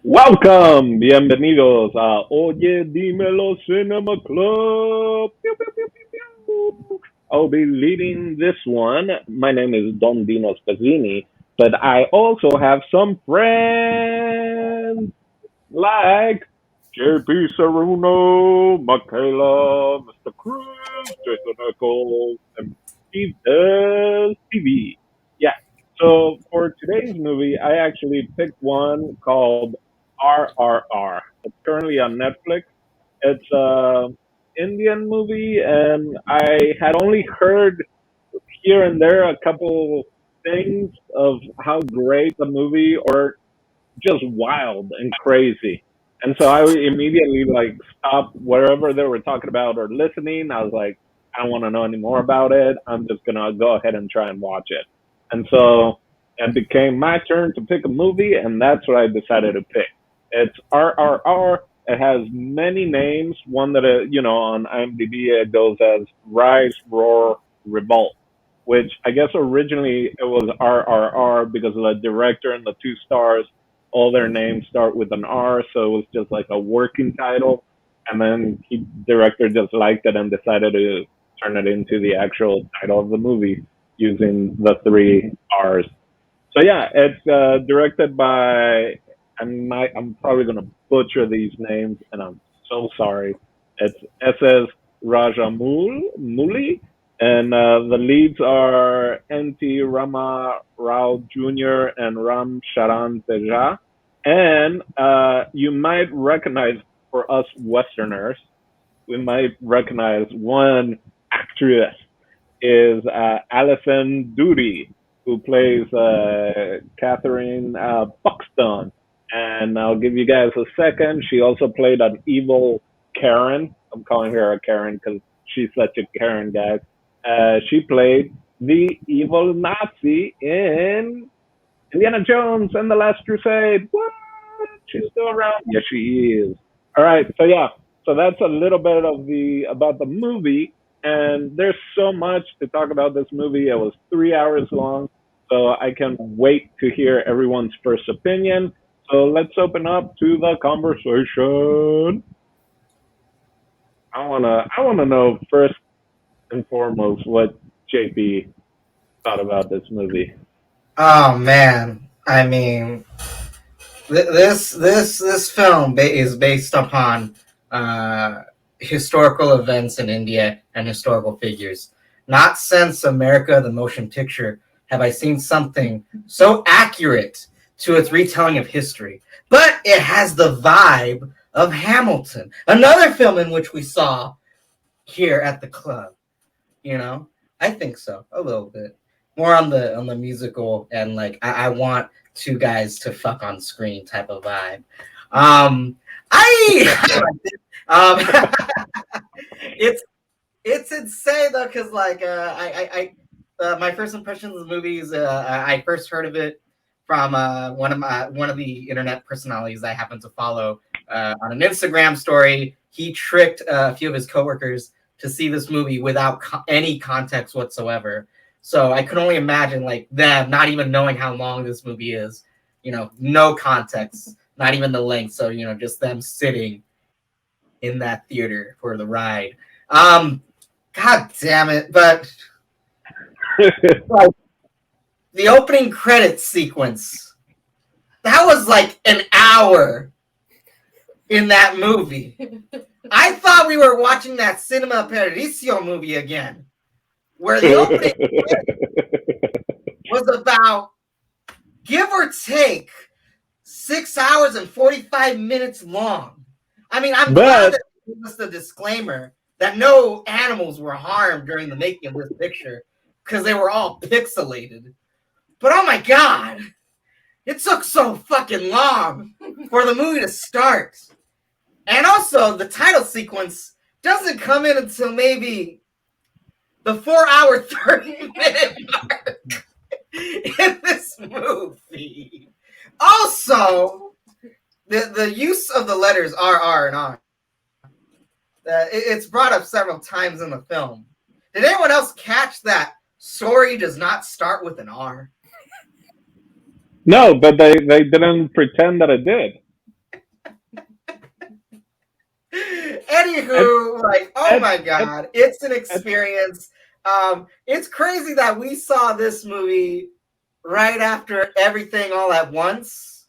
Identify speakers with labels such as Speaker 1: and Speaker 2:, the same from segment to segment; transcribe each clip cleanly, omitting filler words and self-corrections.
Speaker 1: Welcome, bienvenidos a Oye Dimelo Cinema Club. Pew, pew, pew, pew, pew. I'll be leading this one. My name is Don Dino Spazzini, but I also have some friends like JP Saruno, Michaela, Mr. Cruz, Jason Eccles, and Steve TV. Yeah. So for today's movie, I actually picked one called RRR. It's currently on Netflix. It's a Indian movie, and I had only heard here and there a couple things of how great the movie or just wild and crazy. And so I immediately like stopped wherever they were talking about or listening. I was like, I don't want to know any more about it. I'm just gonna go ahead and try and watch it. And so it became my turn to pick a movie, and that's what I decided to pick. It's RRR. It has many names. One that on IMDb it goes as Rise, Roar, Revolt, which I guess originally it was RRR because of the director and the two stars all their names start with an R, so it was just like a working title. And then director just liked it and decided to turn it into the actual title of the movie using the three R's. So yeah, it's directed by I'm probably gonna butcher these names, and I'm so sorry. It's SS Rajamouli, and the leads are NT Rama Rao Jr. and Ram Charan. And you might recognize, for us Westerners, we might recognize one actress is Alison Doody, who plays Catherine Buxton. And I'll give you guys a second. She also played an evil Karen. I'm calling her a Karen because she's such a Karen, guys. She played the evil Nazi in Indiana Jones and the Last Crusade. What? She's still around? Yes, she is. All right. So yeah. So that's a little bit of the about the movie, and there's so much to talk about this movie. It was 3 hours long, so I can wait to hear everyone's first opinion. So let's open up to the conversation. I wanna know first and foremost what JP thought about this movie.
Speaker 2: Oh man, I mean, this film is based upon historical events in India and historical figures. Not since America the Motion Picture have I seen something so accurate to its retelling of history. But it has the vibe of Hamilton, another film in which we saw here at the club. You know, I think so, a little bit more on the musical and like I want two guys to fuck on screen type of vibe. I um, it's it's insane though because like my first impressions of the movie is I first heard of it from one of the internet personalities I happen to follow on an Instagram story. He tricked a few of his coworkers to see this movie without any context whatsoever. So I could only imagine like them not even knowing how long this movie is, no context, not even the length. So, just them sitting in that theater for the ride. God damn it. But like, the opening credits sequence, that was like an hour in that movie. I thought we were watching that Cinema Paradiso movie again, where the opening was about, give or take, 6 hours and 45 minutes long. I mean, I'm glad that they gave us the disclaimer that no animals were harmed during the making of this picture because they were all pixelated. But oh my god, it took so fucking long for the movie to start. And also, the title sequence doesn't come in until maybe the 4-hour, 30-minute mark in this movie. Also, the use of the letters RR and R, it's brought up several times in the film. Did anyone else catch that story does not start with an R?
Speaker 1: No, but they didn't pretend that it did.
Speaker 2: Anywho, like, oh my god, it's an experience. It's crazy that we saw this movie right after Everything All at Once,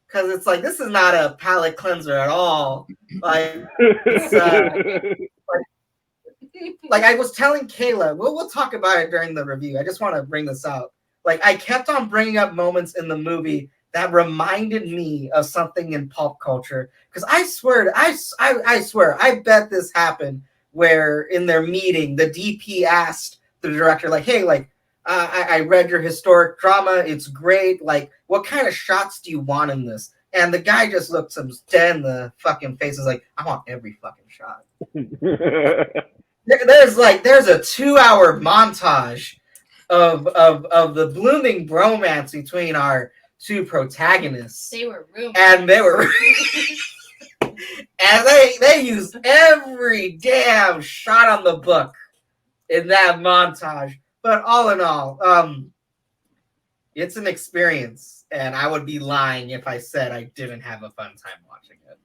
Speaker 2: because it's like this is not a palate cleanser at all. Like, it's like I was telling Kayla, we'll talk about it during the review. I just want to bring this out. Like, I kept on bringing up moments in the movie that reminded me of something in pop culture. Because I swear, I swear, I bet this happened where in their meeting, the DP asked the director, like, hey, like, I read your historic drama. It's great. Like, what kind of shots do you want in this? And the guy just looked him dead in the fucking face. Is like, I want every fucking shot. There's a 2-hour montage of the blooming bromance between our two protagonists.
Speaker 3: They were roommates.
Speaker 2: And they used every damn shot on the book in that montage. But all in all, it's an experience, and I would be lying if I said I didn't have a fun time watching it.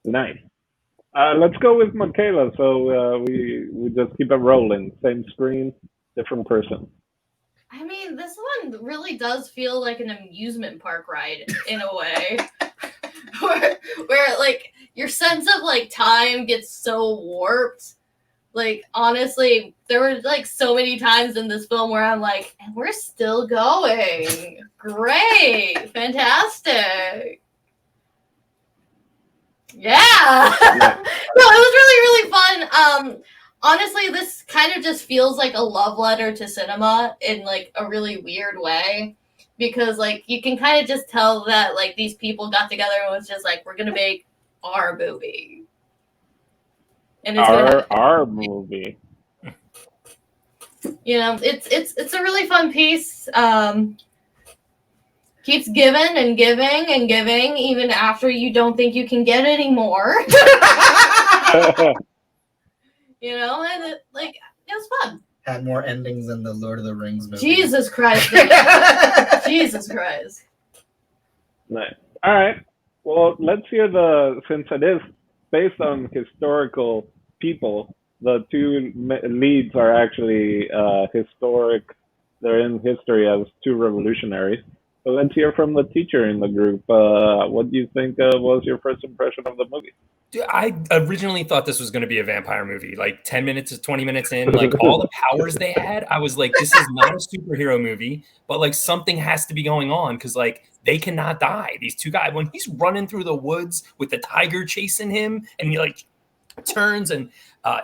Speaker 1: Nice. Let's go with Michaela. So we just keep it rolling. Same screen, different person.
Speaker 3: I mean, this one really does feel like an amusement park ride in a way, where like your sense of like time gets so warped. Like, honestly, there were like so many times in this film where I'm like, and we're still going. Great, fantastic. Yeah. No, it was really, really fun. Honestly, this kind of just feels like a love letter to cinema in like a really weird way, because like you can kind of just tell that like these people got together and was just like, we're gonna make our movie, and it's
Speaker 1: our movie.
Speaker 3: You know, it's a really fun piece. Keeps giving and giving and giving even after you don't think you can get any more. You know, and it was fun.
Speaker 2: Had more endings than the Lord of the Rings movie.
Speaker 3: Jesus Christ. Jesus Christ.
Speaker 1: Nice. All right. Well, let's hear since it is based on historical people, the two leads are actually historic. They're in history as two revolutionaries. So let's hear from the teacher in the group. What do you think was your first impression of the movie?
Speaker 4: Dude, I originally thought this was going to be a vampire movie. Like 10 minutes to 20 minutes in, like all the powers they had, I was like, this is not a superhero movie, but like something has to be going on because like they cannot die. These two guys, when he's running through the woods with the tiger chasing him and he like turns and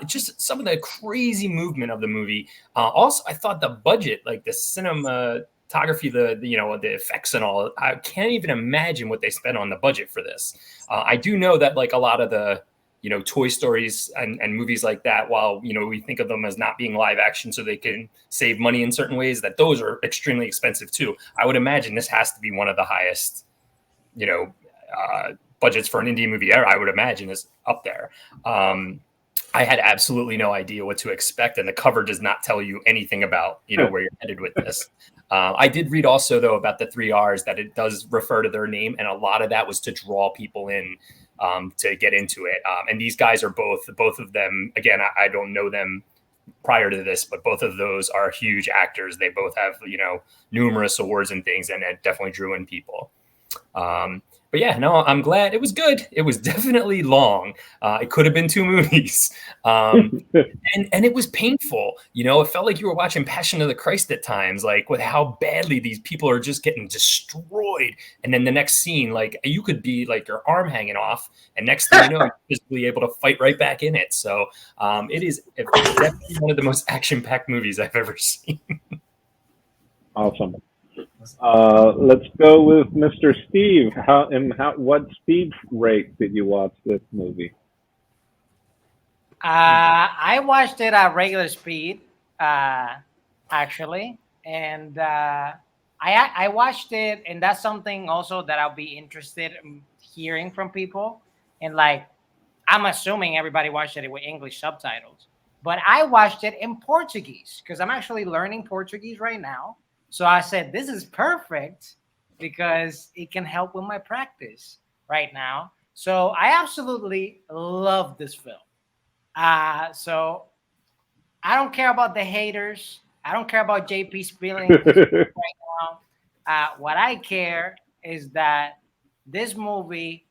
Speaker 4: just some of the crazy movement of the movie. Also, I thought the budget, like the cinematography, the effects and all, I can't even imagine what they spent on the budget for this. I do know that like a lot of the Toy Stories and movies like that, while we think of them as not being live action so they can save money in certain ways, that those are extremely expensive too. I would imagine this has to be one of the highest budgets for an indie movie ever. I would imagine is up there. I had absolutely no idea what to expect, and the cover does not tell you anything about where you're headed with this. I did read also though about the 3 R's, that it does refer to their name, and a lot of that was to draw people in to get into it. And these guys are both of them. Again, I don't know them prior to this, but both of those are huge actors. They both have numerous awards and things, and it definitely drew in people. But yeah, no, I'm glad. It was good. It was definitely long. It could have been 2 movies. And it was painful. It felt like you were watching Passion of the Christ at times, like with how badly these people are just getting destroyed. And then the next scene, like you could be like your arm hanging off, and next thing you know, you're physically able to fight right back in it. So it's definitely one of the most action-packed movies I've ever seen.
Speaker 1: Awesome. Let's go with Mr. Steve. What speed rate did you watch this movie?
Speaker 5: I watched it at regular speed, actually, and I watched it, and that's something also that I'll be interested in hearing from people. And like, I'm assuming everybody watched it with English subtitles, but I watched it in Portuguese because I'm actually learning Portuguese right now. So I said, this is perfect because it can help with my practice right now. So I absolutely love this film. So I don't care about the haters. I don't care about JP's feelings right now. What I care is that this movie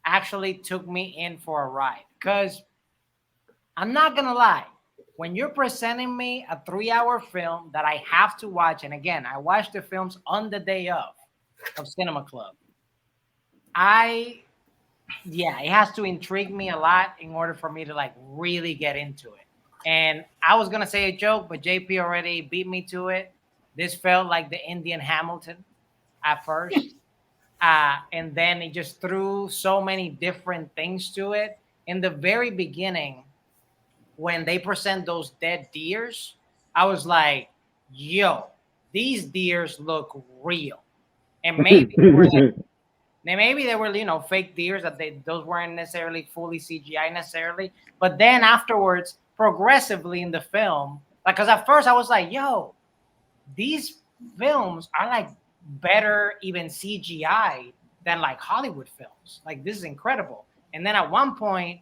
Speaker 5: actually took me in for a ride. Because I'm not going to lie. When you're presenting me a 3-hour film that I have to watch, and again, I watch the films on the day of Cinema Club, it has to intrigue me a lot in order for me to like really get into it. And I was gonna say a joke, but JP already beat me to it. This felt like the Indian Hamilton at first. And then he just threw so many different things to it. In the very beginning, when they present those dead deers, I was like, yo, these deers look real. And maybe they were like, maybe they were, fake deers, that those weren't necessarily fully CGI necessarily. But then afterwards, progressively in the film, like, because at first I was like, yo, these films are like better even CGI than like Hollywood films. Like, this is incredible. And then at one point,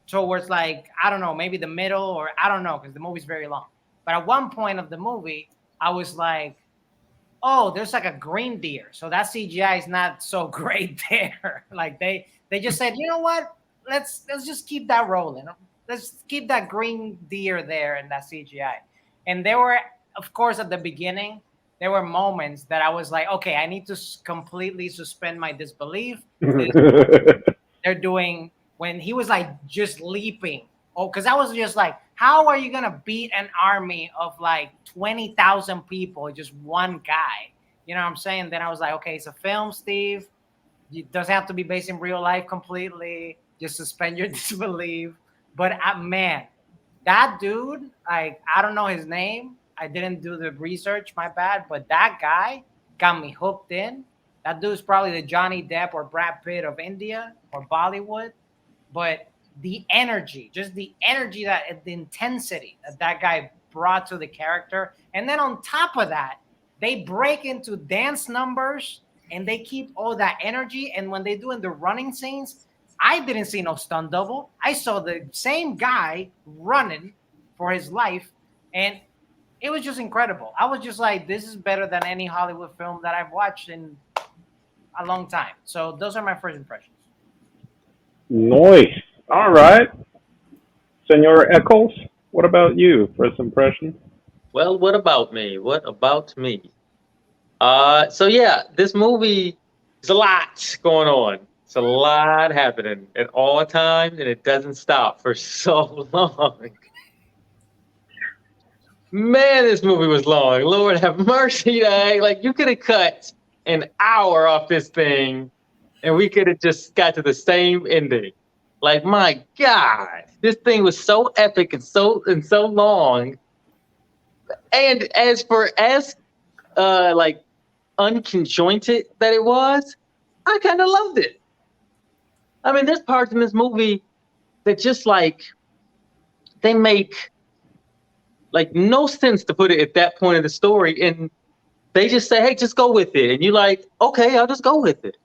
Speaker 5: towards like, I don't know, maybe the middle, or I don't know, because the movie's very long. But at one point of the movie, I was like, oh, there's like a green deer. So that CGI is not so great there. Like they just said, you know what? Let's just keep that rolling. Let's keep that green deer there in that CGI. And there were, of course, at the beginning, there were moments that I was like, okay, I need to completely suspend my disbelief. They're doing when he was like just leaping. Oh, because I was just like, how are you gonna beat an army of like 20,000 people, just one guy? You know what I'm saying? Then I was like, okay, it's a film, Steve. It doesn't have to be based in real life completely. Just suspend your disbelief. But man, that dude, like, I don't know his name. I didn't do the research, my bad. But that guy got me hooked in. That dude's probably the Johnny Depp or Brad Pitt of India or Bollywood. But the energy, just the energy, the intensity that guy brought to the character. And then on top of that, they break into dance numbers and they keep all that energy. And when they do in the running scenes, I didn't see no stunt double. I saw the same guy running for his life. And it was just incredible. I was just like, this is better than any Hollywood film that I've watched in a long time. So those are my first impressions.
Speaker 1: Nice. All right. Senor Eccles, what about you? First impression?
Speaker 6: Well, what about me? What about me? So yeah, this movie, there's a lot going on. It's a lot happening at all times, and it doesn't stop for so long. Man, this movie was long. Lord have mercy. Like, you could have cut an hour off this thing, and we could have just got to the same ending. Like, my God, this thing was so epic and so long. And as like unconjointed that it was, I kind of loved it. I mean, there's parts in this movie that just like they make like no sense to put it at that point of the story, and they just say, "Hey, just go with it," and you're like, "Okay, I'll just go with it."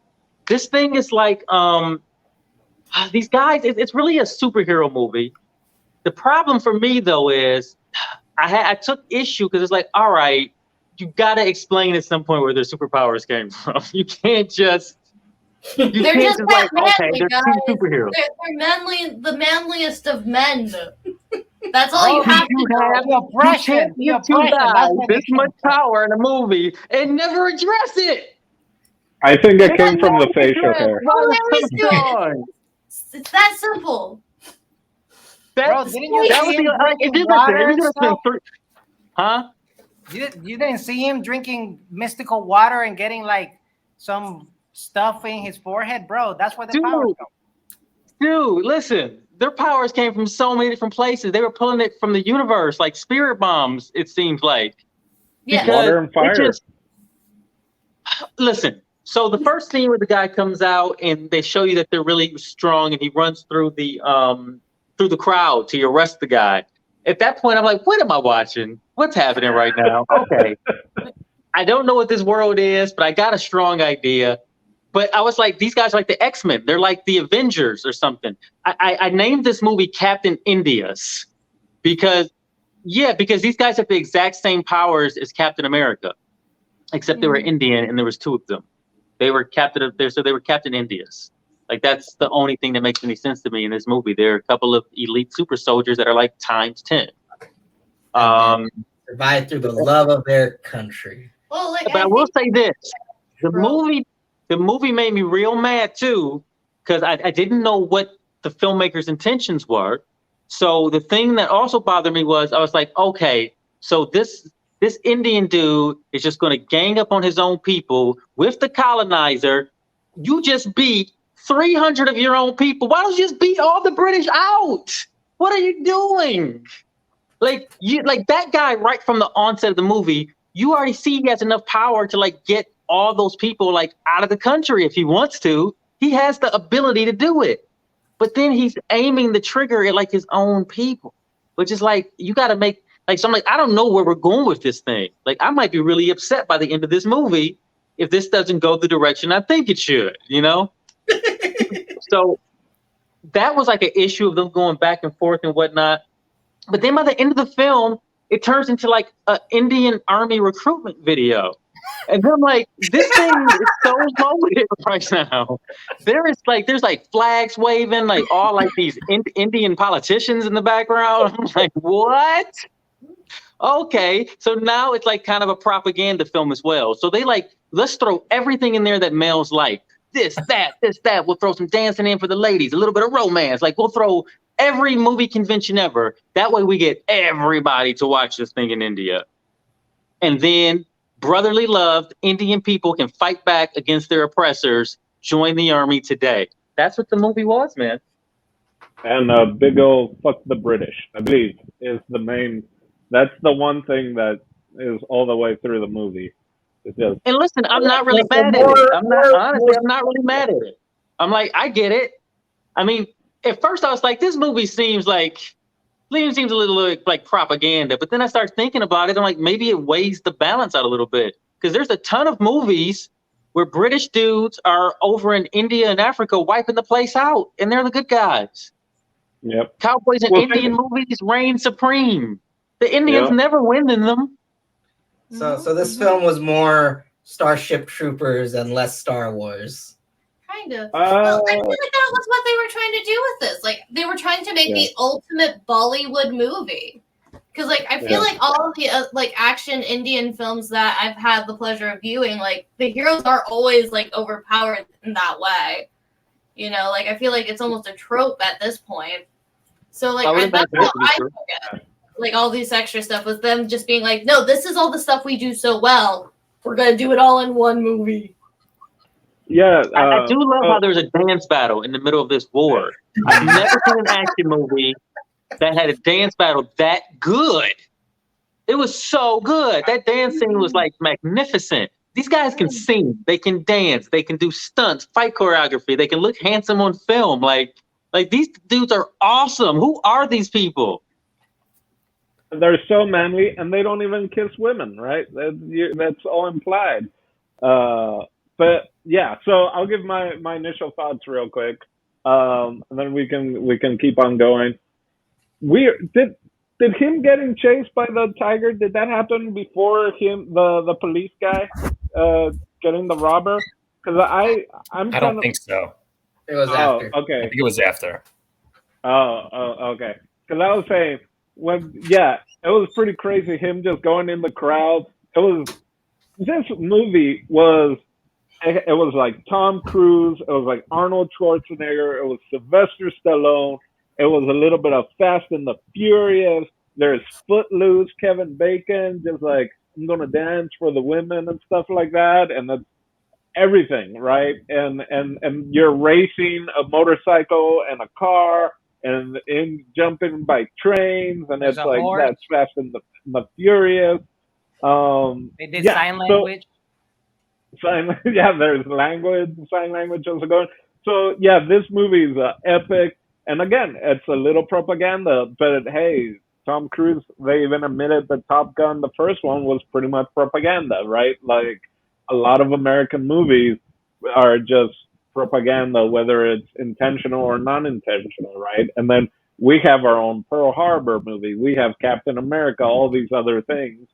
Speaker 6: This thing is like these guys. It's really a superhero movie. The problem for me though is I took issue because it's like, all right, you got to explain at some point where their superpowers came from. You can't just.
Speaker 3: They're just that
Speaker 6: like, okay,
Speaker 3: manly,
Speaker 6: they're
Speaker 3: guys.
Speaker 6: two superheroes.
Speaker 3: They're manly, the manliest of men. That's all you have to
Speaker 6: have
Speaker 3: do.
Speaker 5: Oppression.
Speaker 6: You can't give two guys this much power in a movie and never address it.
Speaker 1: I think it came from the facial hair.
Speaker 3: It's that simple.
Speaker 5: Bro, didn't you see him drinking water and stuff?
Speaker 6: Huh?
Speaker 5: You didn't see him drinking mystical water and getting like some stuff in his forehead, bro? That's where the power comes.
Speaker 6: Dude, listen. Their powers came from so many different places. They were pulling it from the universe, like spirit bombs, it seems like.
Speaker 3: Yeah.
Speaker 1: Water and fire.
Speaker 6: Listen, so the first scene where the guy comes out and they show you that they're really strong and he runs through the crowd to arrest the guy. At that point, I'm like, what am I watching? What's happening right now? Okay. I don't know what this world is, but I got a strong idea. But I was like, these guys are like the X-Men. They're like the Avengers or something. I named this movie Captain India's because these guys have the exact same powers as Captain America, except they were Indian and there was two of them. They were Captain India's. Like, that's the only thing that makes any sense to me in this movie. There are a couple of elite super soldiers that are like times 10.
Speaker 2: Survive through the love of their country.
Speaker 3: Well, like,
Speaker 6: but I will say this: the movie made me real mad too, because I didn't know what the filmmaker's intentions were. So the thing that also bothered me was I was like, okay, so this Indian dude is just going to gang up on his own people with the colonizer. You just beat 300 of your own people. Why don't you just beat all the British out? What are you doing? Like that guy right from the onset of the movie, you already see he has enough power to like get all those people like out of the country if he wants to. He has the ability to do it. But then he's aiming the trigger at like his own people, which is like, you got to make like, so I'm like, I don't know where we're going with this thing. Like, I might be really upset by the end of this movie if this doesn't go the direction I think it should, you know? So that was like an issue of them going back and forth and whatnot. But then by the end of the film, it turns into like an Indian Army recruitment video. And I'm like, this thing is so loaded right now. There's like flags waving, like all like these Indian politicians in the background. I'm like, what? Okay, so now it's like kind of a propaganda film as well. So they like, let's throw everything in there that males like. This, that. We'll throw some dancing in for the ladies, a little bit of romance. Like, we'll throw every movie convention ever. That way we get everybody to watch this thing in India. And then brotherly love, Indian people can fight back against their oppressors, join the army today. That's what the movie was, man.
Speaker 1: And a big old fuck the British, I believe, is the main. That's the one thing that is all the way through the movie.
Speaker 6: And listen, I'm not really mad at it. I'm not really mad at it. I'm like, I get it. I mean, at first I was like, this movie seems a little like propaganda. But then I started thinking about it. I'm like, maybe it weighs the balance out a little bit. Because there's a ton of movies where British dudes are over in India and Africa wiping the place out. And they're the good guys.
Speaker 1: Yep.
Speaker 6: Cowboys and Indian movies reign supreme. The Indians never win in them.
Speaker 2: So this film was more Starship Troopers and less Star Wars.
Speaker 3: Kind of. Well, I feel like that was what they were trying to do with this. Like, they were trying to make the ultimate Bollywood movie. Because, like, I feel like all of the like action Indian films that I've had the pleasure of viewing, like, the heroes are always like overpowered in that way. You know, like, I feel like it's almost a trope at this point. So, like, that's how I forget. Like, all these extra stuff was them just being like, no, this is all the stuff we do so well. We're going to do it all in one movie.
Speaker 1: Yeah.
Speaker 6: I do love how there's a dance battle in the middle of this war. I've never seen an action movie that had a dance battle that good. It was so good. That dance scene was like magnificent. These guys can sing, they can dance, they can do stunts, fight choreography, they can look handsome on film. Like these dudes are awesome. Who are these people?
Speaker 1: They're so manly, and they don't even kiss women, right? That's all implied. But yeah, so I'll give my initial thoughts real quick, and then we can keep on going. Did him getting chased by the tiger? Did that happen before the police guy getting the robber? Because I
Speaker 4: don't think so.
Speaker 2: It was after.
Speaker 1: Okay.
Speaker 4: I think it was after.
Speaker 1: Oh, okay. Because I was saying, it was pretty crazy. Him just going in the crowd. This movie was. It was like Tom Cruise. It was like Arnold Schwarzenegger. It was Sylvester Stallone. It was a little bit of Fast and the Furious. There's Footloose, Kevin Bacon, just like, I'm going to dance for the women and stuff like that. And that's everything, right? And you're racing a motorcycle and a car and jumping by trains. And it's like, that's Fast and the Furious.
Speaker 5: They did sign language.
Speaker 1: There's sign language also going. So yeah, this movie is epic. And again, it's a little propaganda, but hey, Tom Cruise, they even admitted that Top Gun, the first one, was pretty much propaganda, right? Like a lot of American movies are just propaganda, whether it's intentional or non-intentional, right? And then we have our own Pearl Harbor movie. We have Captain America, all these other things.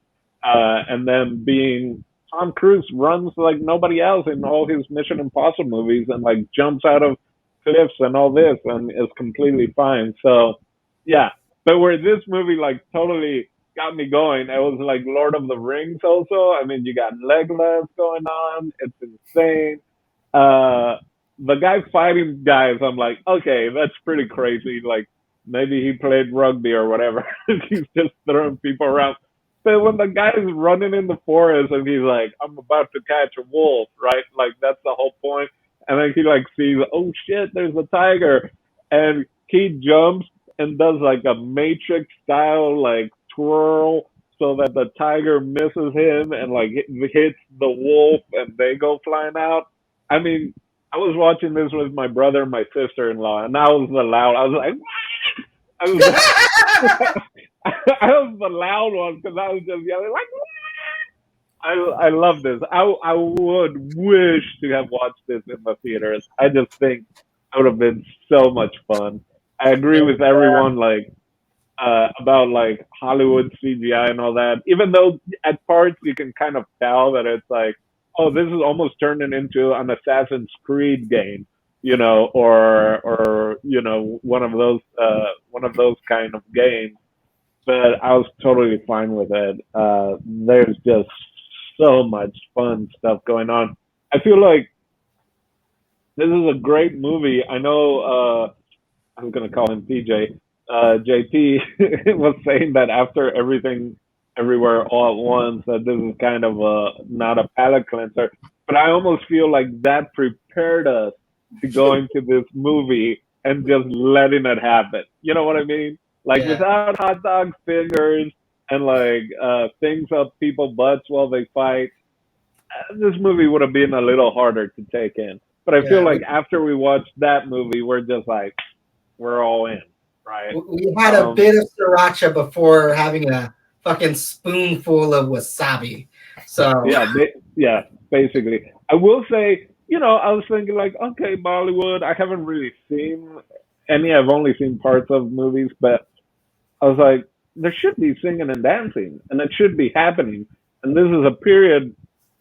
Speaker 1: And then being Tom Cruise runs like nobody else in all his Mission Impossible movies and like jumps out of cliffs and all this and is completely fine. So yeah. But where this movie like totally got me going, it was like Lord of the Rings also. I mean, you got Legolas going on. It's insane. The guy fighting guys, I'm like, okay, that's pretty crazy. Like maybe he played rugby or whatever. He's just throwing people around. But when the guy's running in the forest and he's like, I'm about to catch a wolf, right? Like that's the whole point. And then he like sees, oh shit, there's a tiger. And he jumps and does like a Matrix style like twirl so that the tiger misses him and like hits the wolf and they go flying out. I mean, I was watching this with my brother and my sister-in-law, and I was the loud. I was like, I was, I was the loud one because I was just yelling like. I love this. I would wish to have watched this in the theaters. I just think it would have been so much fun. I agree with everyone like about like Hollywood CGI and all that. Even though at parts you can kind of tell that it's like, oh, this is almost turning into an Assassin's Creed game, you know, or you know one of those kind of games. But I was totally fine with it. There's just so much fun stuff going on. I feel like this is a great movie. I know I'm gonna call him PJ. JP was saying that after everything, everywhere, all at once, that this is kind of a not a palate cleanser. But I almost feel like that prepared us to go into this movie and just letting it happen. You know what I mean? Like without hot dogs, fingers, and like things up people's butts while they fight. This movie would have been a little harder to take in. But I feel like after we watched that movie, we're just like, we're all in, right?
Speaker 2: We had a bit of sriracha before having a fucking spoonful of wasabi. So
Speaker 1: yeah, basically. I will say, you know, I was thinking like, okay, Bollywood. I haven't really seen any. I've only seen parts of movies, but I was like, there should be singing and dancing, and it should be happening. And this is a period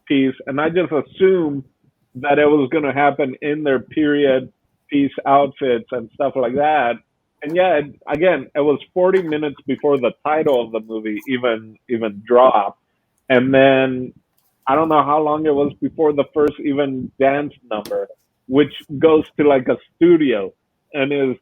Speaker 1: piece, and I just assumed that it was going to happen in their period piece outfits and stuff like that. And yeah, again, it was 40 minutes before the title of the movie even dropped, and then I don't know how long it was before the first even dance number, which goes to like a studio and is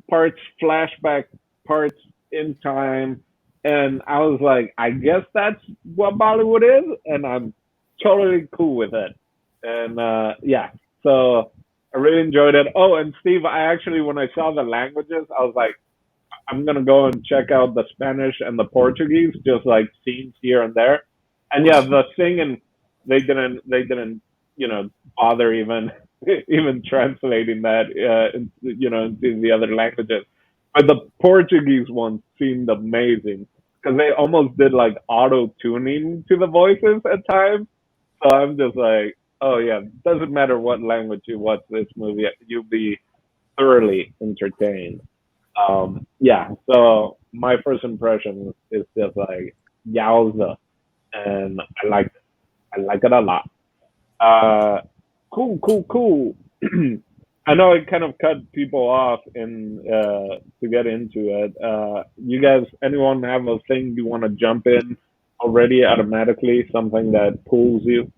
Speaker 1: parts flashback, parts in time. And I was like, I guess that's what Bollywood is, and I'm totally cool with it. And yeah, so I really enjoyed it. Oh, and Steve, I actually, when I saw the languages, I was like, I'm gonna go and check out the Spanish and the Portuguese, just like scenes here and there. And yeah, the singing, they didn't, you know, bother even translating that, you know, into the other languages. But the Portuguese one seemed amazing because they almost did like auto tuning to the voices at times. So I'm just like, oh yeah, doesn't matter what language you watch this movie, you'll be thoroughly entertained. Yeah, so my first impression is just like yowza, and I like it a lot. Cool. I know it kind of cut people off in to get into it. You guys, anyone have a thing you want to jump in already automatically? Something that pulls you?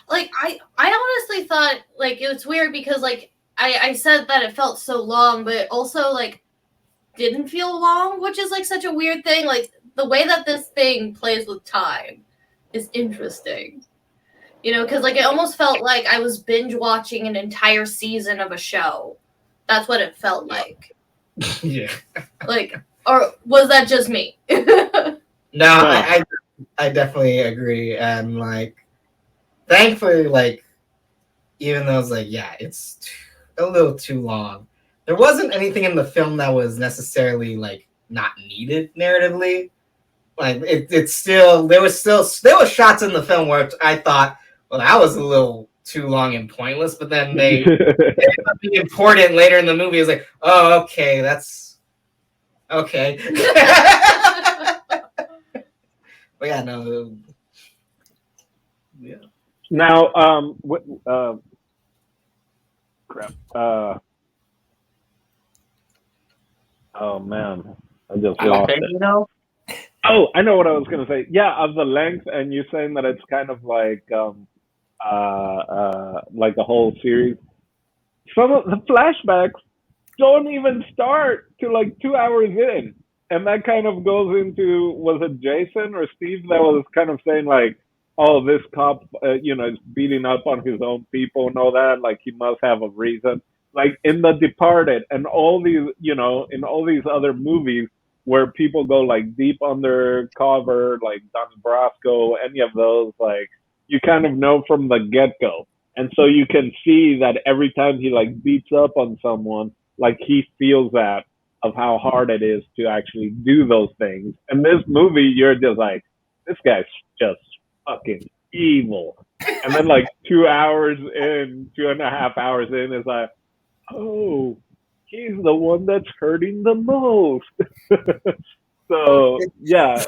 Speaker 3: Like I honestly thought like it was weird because like I said that it felt so long, but it also like didn't feel long, which is like such a weird thing. Like the way that this thing plays with time is interesting. You know, because like it almost felt like I was binge watching an entire season of a show. That's what it felt like.
Speaker 2: yeah.
Speaker 3: Like, or was that just me?
Speaker 2: No, I definitely agree. And like, thankfully, like, even though it's like, yeah, it's a little too long. There wasn't anything in the film that was necessarily like not needed narratively. Like it's still there were shots in the film where I thought well, that was a little too long and pointless. But then they ended up being important later in the movie. It's like, oh, okay, that's okay. But yeah, no. Yeah.
Speaker 1: Now, crap. Oh man, I just lost
Speaker 6: Okay,
Speaker 1: it.
Speaker 6: you know?
Speaker 1: Oh, I know what I was gonna say. Yeah, of the length, and you're saying that it's kind of like the whole series. Some of the flashbacks don't even start to like 2 hours in, and that kind of goes into, was it Jason or Steve that was kind of saying like, oh, this cop, is beating up on his own people and all that. Like he must have a reason. Like in The Departed and all these, in all these other movies where people go like deep undercover, like Donnie Brasco, any of those, like you kind of know from the get go. And so you can see that every time he like beats up on someone, like he feels that of how hard it is to actually do those things. And this movie, you're just like, this guy's just fucking evil. And then like 2 hours in, 2.5 hours in, is like, oh, he's the one that's hurting the most. So yeah,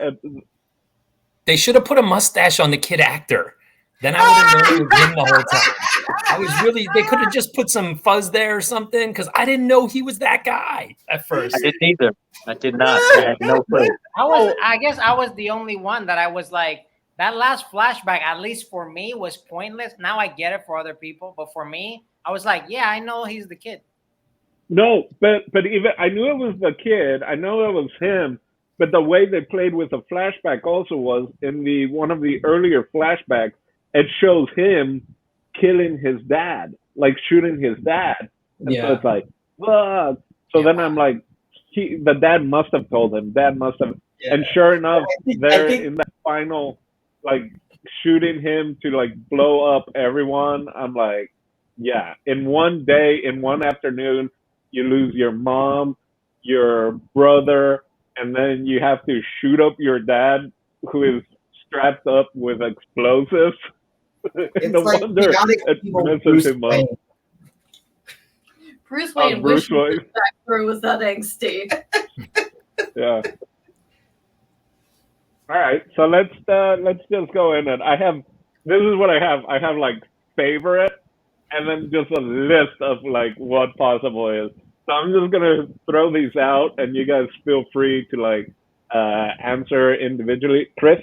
Speaker 4: They should have put a mustache on the kid actor. Then I would have known it was him the whole time. They could have just put some fuzz there or something, because I didn't know he was that guy at first.
Speaker 6: I didn't either. I did not. I had no clue.
Speaker 5: I guess I was the only one that I was like, that last flashback, at least for me, was pointless. Now I get it for other people, but for me, I was like, yeah, I know he's the kid.
Speaker 1: No, but even I knew it was the kid. I know it was him. But the way they played with the flashback also was in the one of the earlier flashbacks. It shows him killing his dad, like shooting his dad. And so it's like, what? So then I'm like, the dad must have told him. Dad must have. Yeah. And sure enough, there in that final, like shooting him to like blow up everyone. I'm like, yeah. In one day, in one afternoon, you lose your mom, your brother, and then you have to shoot up your dad, who is strapped up with explosives.
Speaker 2: It's
Speaker 1: no
Speaker 2: like
Speaker 1: wonder it messes him up.
Speaker 3: Bruce Wayne wished his backstory was that angsty.
Speaker 1: Yeah. All right, so let's just go in, and this is what I have. I have like favorite, and then just a list of like what possible is. So I'm just gonna throw these out, and you guys feel free to like answer individually. Chris?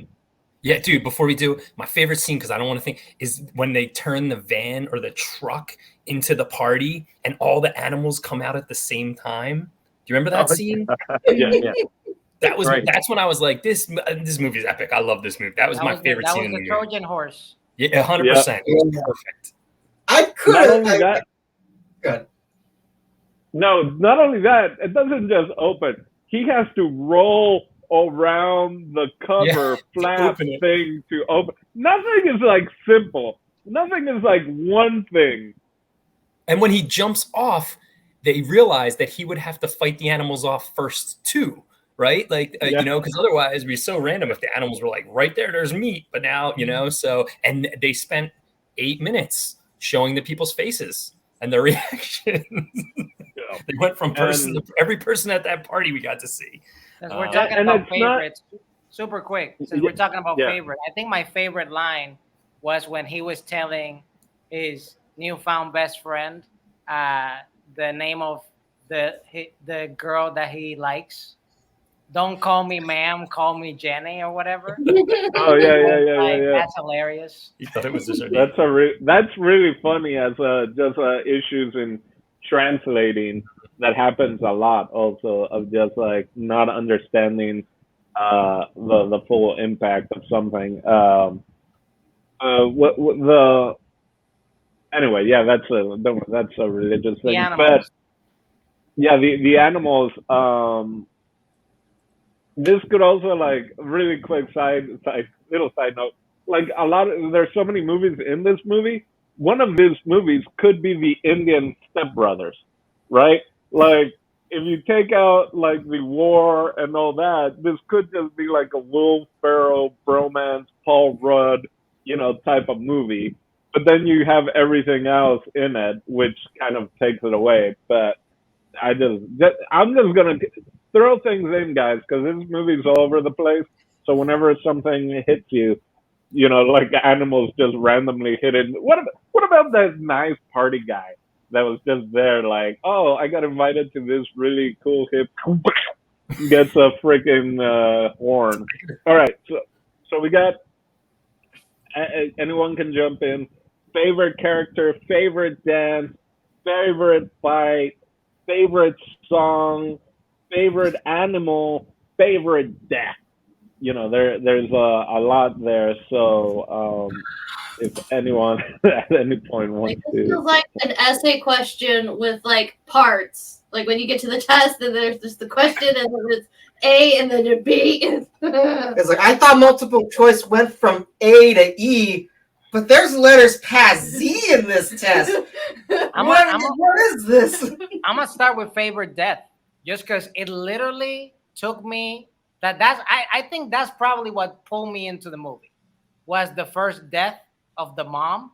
Speaker 4: Yeah, dude, before we do, my favorite scene, because I don't want to think, is when they turn the van or the truck into the party and all the animals come out at the same time. Do you remember that scene?
Speaker 1: Yeah.
Speaker 4: That's when I was like, this movie is epic. I love this movie. That was my favorite scene in the movie.
Speaker 5: That was the Trojan horse.
Speaker 4: Yeah, 100%. It was perfect.
Speaker 2: I could.
Speaker 1: Not only that.
Speaker 2: Good.
Speaker 1: No, not only that. It doesn't just open. He has to roll around the cover flap thing to open. Nothing is like simple. Nothing is like one thing.
Speaker 4: And when he jumps off, they realize that he would have to fight the animals off first too, right? Like, because otherwise it'd be so random if the animals were like, right there's meat. But now, so, and they spent 8 minutes showing the people's faces and their reactions. They went from every person at that party we got to see.
Speaker 5: We're talking about favorites. Super quick, since we're talking about favorite, I think my favorite line was when he was telling his newfound best friend the name of the girl that he likes. Don't call me ma'am, call me Jenny or whatever.
Speaker 1: Oh yeah.
Speaker 5: That's hilarious.
Speaker 4: You thought it was just
Speaker 1: that's really funny as just issues in translating. That happens a lot also, of just like not understanding the full impact of something. Anyway, yeah, that's a religious thing. But yeah, the animals. This could also, like, really quick little side note. Like there's so many movies in this movie. One of these movies could be the Indian Step Brothers, right? Like, if you take out, like, the war and all that, this could just be, like, a Will Ferrell, bromance, Paul Rudd, type of movie. but then you have everything else in it, which kind of takes it away. But I'm just gonna throw things in, guys, because this movie's all over the place. So whenever something hits you, like animals just randomly hit it. What about that nice party guy that was just there? Like, oh, I got invited to this really cool hip. Gets a freaking horn. All right, so we got. Anyone can jump in. Favorite character, favorite dance, favorite fight, favorite song, favorite animal, favorite death. There's a lot there. So if anyone at any point wants
Speaker 3: This feels like an essay question with like parts. Like when you get to the test, and there's just the question, and then it's A, and then a B.
Speaker 2: It's like I thought multiple choice went from A to E, but there's letters past Z in this test. What is this?
Speaker 5: I'm gonna start with favorite death, just because it literally took me. I think that's probably what pulled me into the movie, was the first death of the mom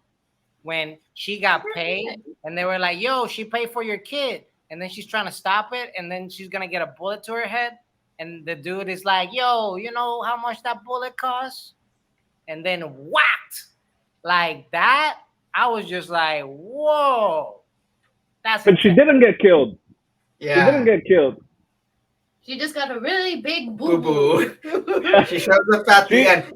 Speaker 5: when she got paid, and they were like, "Yo, she paid for your kid," and then she's trying to stop it, and then she's gonna get a bullet to her head, and the dude is like, "Yo, you know how much that bullet costs?" And then whacked like that. I was just like, "Whoa, that's."
Speaker 1: But she didn't get killed.
Speaker 2: Yeah.
Speaker 1: She didn't get killed.
Speaker 3: She just got a really big
Speaker 2: Boo
Speaker 3: boo
Speaker 2: boo. She shows up at the end.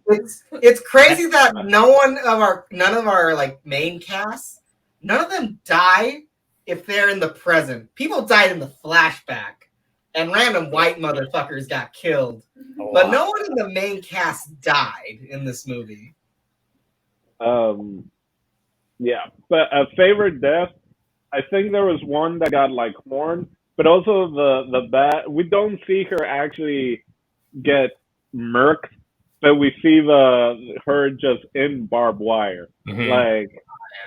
Speaker 2: It's crazy that none of our like main cast, none of them die if they're in the present. People died in the flashback, and random white motherfuckers got killed. But no one in the main cast died in this movie.
Speaker 1: Yeah, but a favorite death. I think there was one that got like horned, but also the bat. We don't see her actually get murked, but we see her just in barbed wire.
Speaker 4: Mhm.
Speaker 1: Like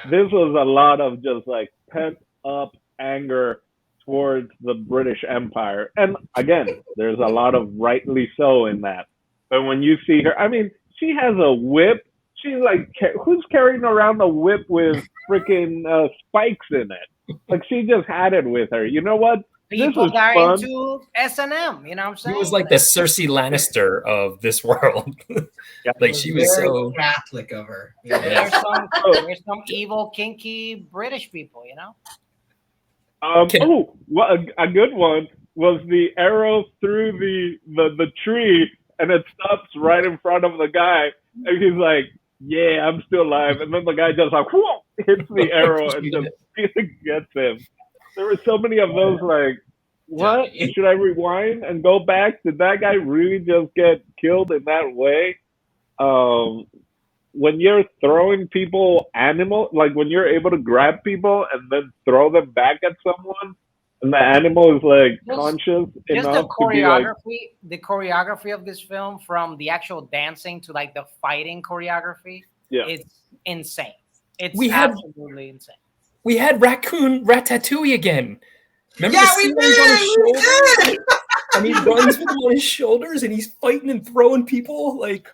Speaker 1: this was a lot of just like pent up anger towards the British Empire, and again, there's a lot of rightly so in that. But when you see her, I mean, she has a whip. She's like, who's carrying around a whip with freaking spikes in it? Like she just had it with her. You know what?
Speaker 5: People
Speaker 1: this was
Speaker 5: are
Speaker 1: fun.
Speaker 5: into S&M, you know what I'm saying?
Speaker 4: She was like the Cersei Lannister of this world. Like she was
Speaker 2: very
Speaker 4: so
Speaker 2: Catholic of her.
Speaker 5: There's some evil, kinky British people, you know?
Speaker 1: A good one was the arrow through the tree, and it stops right in front of the guy, and he's like, "Yeah, I'm still alive." And then the guy just like, whoa, hits the arrow and just gets him. There were so many of those. Like, what? Should I rewind and go back? Did that guy really just get killed in that way? When you're throwing people like when you're able to grab people and then throw them back at someone, and the animal is like conscious enough to be like.
Speaker 5: The choreography of this film, from the actual dancing to like the fighting choreography, it's insane. It's absolutely insane.
Speaker 4: We had Raccoon Ratatouille again. Remember
Speaker 2: Yeah, we did.
Speaker 4: And he runs with him on his shoulders, and he's fighting and throwing people like.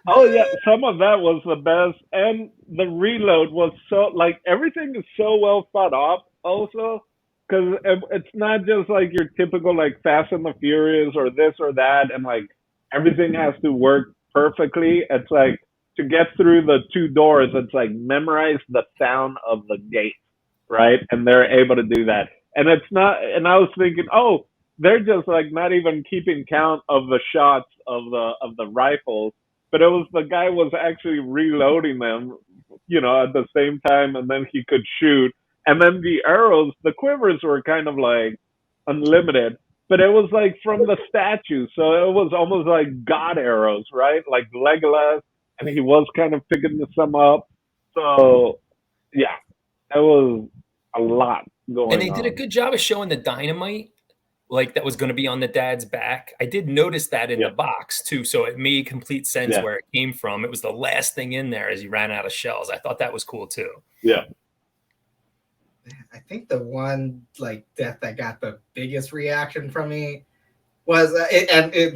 Speaker 1: Oh yeah, some of that was the best, and the reload was so like everything is so well thought out. Also, because it's not just like your typical like Fast and the Furious or this or that, and like everything has to work perfectly. It's like to get through the two doors, it's like memorize the sound of the gate, right? And they're able to do that. And it's not. And I was thinking, oh, they're just like not even keeping count of the shots of the rifles. But it was the guy was actually reloading them, at the same time, and then he could shoot. And then the arrows, the quivers were kind of like unlimited, but it was like from the statue, so it was almost like god arrows, right? Like Legolas, and he was kind of picking some up. So yeah, it was a lot going on.
Speaker 4: And they did a good job of showing the dynamite. Like that was going to be on the dad's back. I did notice that in the box too, so it made complete sense where it came from. It was the last thing in there as he ran out of shells. I thought that was cool too.
Speaker 1: Yeah.
Speaker 2: I think the one like death that got the biggest reaction from me was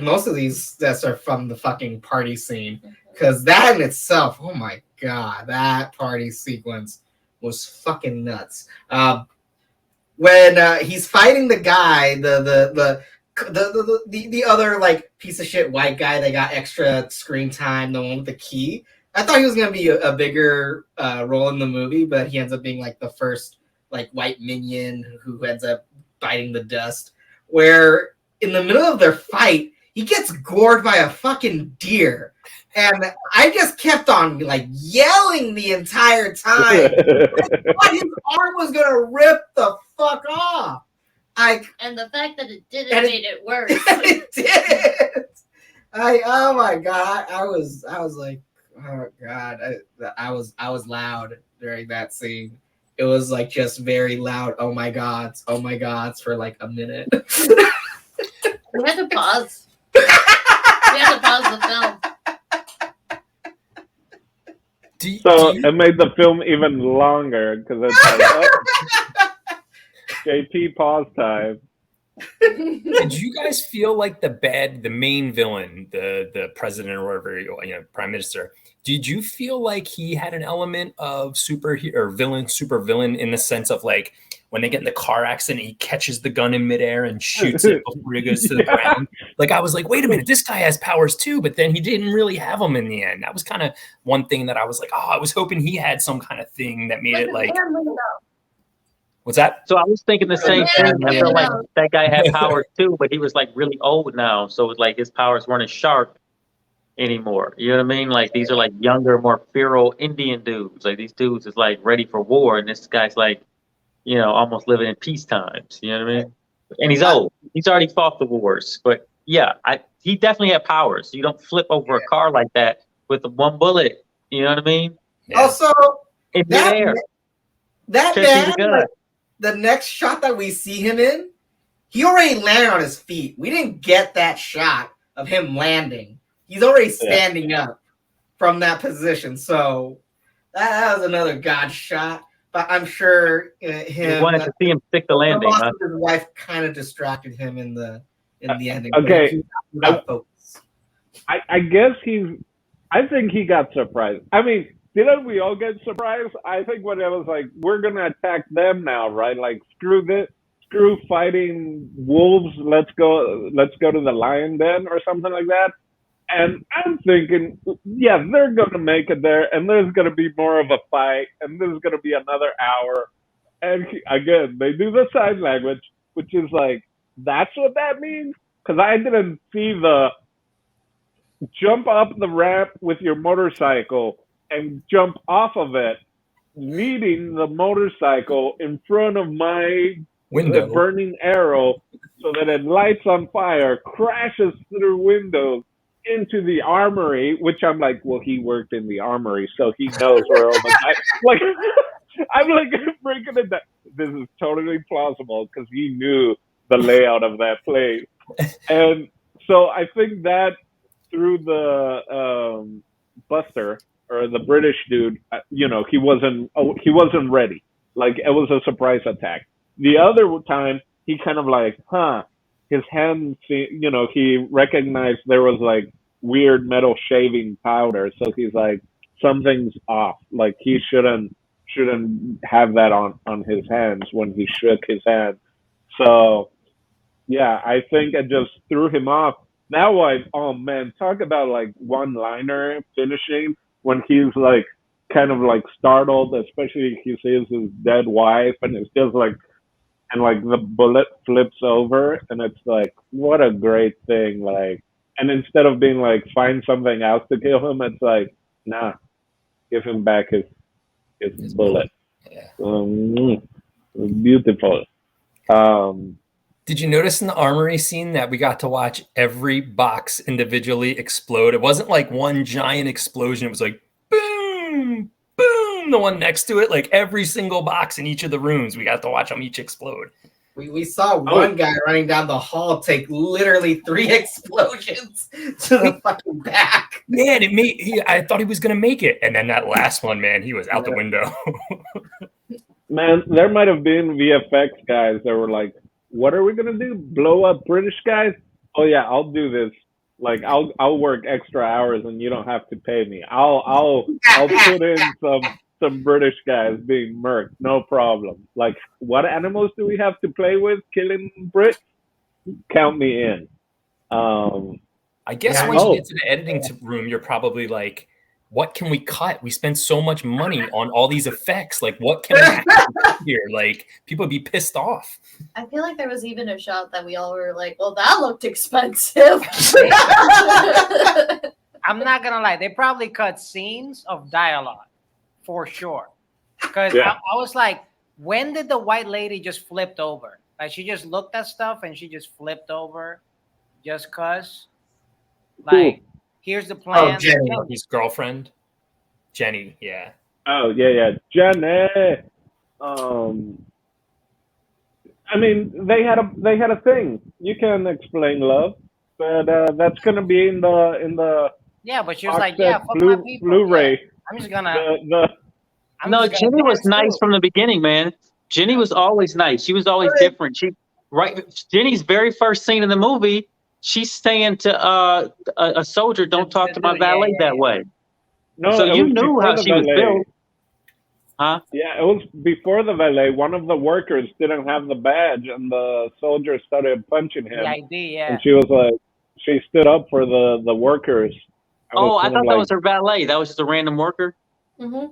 Speaker 2: most of these deaths are from the fucking party scene, because that in itself, oh my god, that party sequence was fucking nuts. When he's fighting the guy, the other like piece of shit white guy that got extra screen time, the one with the key. I thought he was gonna be a bigger role in the movie, but he ends up being like the first like white minion who ends up biting the dust. Where in the middle of their fight, he gets gored by a fucking deer. And I just kept on like yelling the entire time. I thought his arm was gonna rip the fuck off.
Speaker 3: And the fact that it didn't made it worse.
Speaker 2: It did. Oh my god. I was like, oh god. I was loud during that scene. It was like just very loud. Oh my gods for like a minute.
Speaker 3: We had to pause. We had to pause the film.
Speaker 1: It made the film even longer because it's like, oh, JP pause time.
Speaker 4: Did you guys feel like the main villain, the president or whatever, prime minister? Did you feel like he had an element of superhero or villain, super villain in the sense of like when they get in the car accident, he catches the gun in midair and shoots it before he goes to the ground? Like I was like, wait a minute, this guy has powers too, but then he didn't really have them in the end. That was kind of one thing that I was like, oh, I was hoping he had some kind of thing that made it like. What's that?
Speaker 6: So I was thinking the same thing. I felt like that guy had powers too, but he was like really old now, so like his powers weren't as sharp anymore. You know what I mean? Like these are like younger, more feral Indian dudes. Like these dudes is like ready for war, and this guy's like, almost living in peace times. You know what I mean? And he's old. He's already fought the wars. But yeah, he definitely had powers. You don't flip over a car like that with one bullet. You know what I mean?
Speaker 2: Yeah. Also,
Speaker 6: in midair.
Speaker 2: That man. The next shot that we see him in, he already landed on his feet. We didn't get that shot of him landing. He's already standing up from that position. So that was another god shot. But I'm sure
Speaker 6: he wanted to see him stick the landing.
Speaker 2: His wife kind of distracted him in the ending.
Speaker 1: Okay, I guess I think he got surprised. I mean, didn't we all get surprised? I think when it was like, we're gonna attack them now, right? Like, screw fighting wolves. Let's go to the lion den or something like that. And I'm thinking, yeah, they're gonna make it there, and there's gonna be more of a fight, and there's gonna be another hour. And again, they do the sign language, which is like, that's what that means? Because I didn't see the jump up the ramp with your motorcycle and jump off of it, leading the motorcycle in front of my window, burning arrow, so that it lights on fire, crashes through windows into the armory, which I'm like, well, he worked in the armory, so he knows where all the guys. Like, I'm like breaking it down. This is totally plausible because he knew the layout of that place, and so I think that through the Buster or the British dude, he wasn't ready. Like, it was a surprise attack. The other time, he kind of like, his hand, he recognized there was like weird metal shaving powder. So he's like, something's off. Like, he shouldn't have that on his hands when he shook his hand. So yeah, I think it just threw him off. Now oh man, talk about like one-liner finishing when he's like kind of like startled, especially if he sees his dead wife, and it's just like, and like the bullet flips over, and it's like, what a great thing. Like, and instead of being like, find something else to kill him, it's like, nah, give him back his bullet. Yeah. Beautiful.
Speaker 4: Did you notice in the armory scene that we got to watch every box individually explode? It wasn't like one giant explosion. It was like, boom, boom, the one next to it. Like every single box in each of the rooms, we got to watch them each explode.
Speaker 2: We saw one guy running down the hall take literally 3 explosions to the fucking back.
Speaker 4: Man, I thought he was going to make it. And then that last one, man, he was out the window.
Speaker 1: Man, there might have been VFX guys that were like, what are we going to do? Blow up British guys? oh yeah, I'll do this. Like I'll work extra hours and you don't have to pay me. I'll put in some British guys being murked, no problem. Like, what animals do we have to play with killing Brits? Count me in.
Speaker 4: I guess
Speaker 2: Yeah,
Speaker 4: once
Speaker 1: oh.
Speaker 4: you get to the editing room, you're probably like, what can we cut? We spent so much money on all these effects. Like, what can we actually cut here? Like, people would be pissed off.
Speaker 3: I feel like there was even a shot that we all were like, well, that looked expensive.
Speaker 5: I'm not gonna lie, they probably cut scenes of dialogue for sure. Because
Speaker 1: Yeah.
Speaker 5: I was like, when did the white lady just flipped over? Like, she just looked at stuff and she just flipped over just cause. Like, here's the plan.
Speaker 2: Jenny.
Speaker 4: His girlfriend, Jenny. Yeah.
Speaker 1: Oh yeah, Jenny. I mean, they had a thing. You can explain love, but that's gonna be in the
Speaker 5: Yeah, but she was like,
Speaker 1: offset
Speaker 5: yeah, fuck my people.
Speaker 1: Blu-ray.
Speaker 5: Yeah, I'm just gonna. I'm
Speaker 6: No,
Speaker 5: just gonna
Speaker 6: Jenny was
Speaker 5: dance
Speaker 6: nice
Speaker 5: too.
Speaker 6: from the beginning, man. Jenny was always nice. She was always different. Jenny's very first scene in the movie, she's saying to a soldier, "Don't talk to my valet that way."
Speaker 1: No,
Speaker 6: So
Speaker 1: it
Speaker 6: you
Speaker 1: was
Speaker 6: knew
Speaker 1: before
Speaker 6: how
Speaker 1: the
Speaker 6: she was
Speaker 1: valet.
Speaker 6: built. Huh?
Speaker 1: Yeah, it was before the valet. One of the workers didn't have the badge, and the soldier started punching him.
Speaker 5: The ID, yeah.
Speaker 1: And she was like, she stood up for the workers.
Speaker 6: Oh, I thought that was her valet. That was just a random worker.
Speaker 3: Mm-hmm.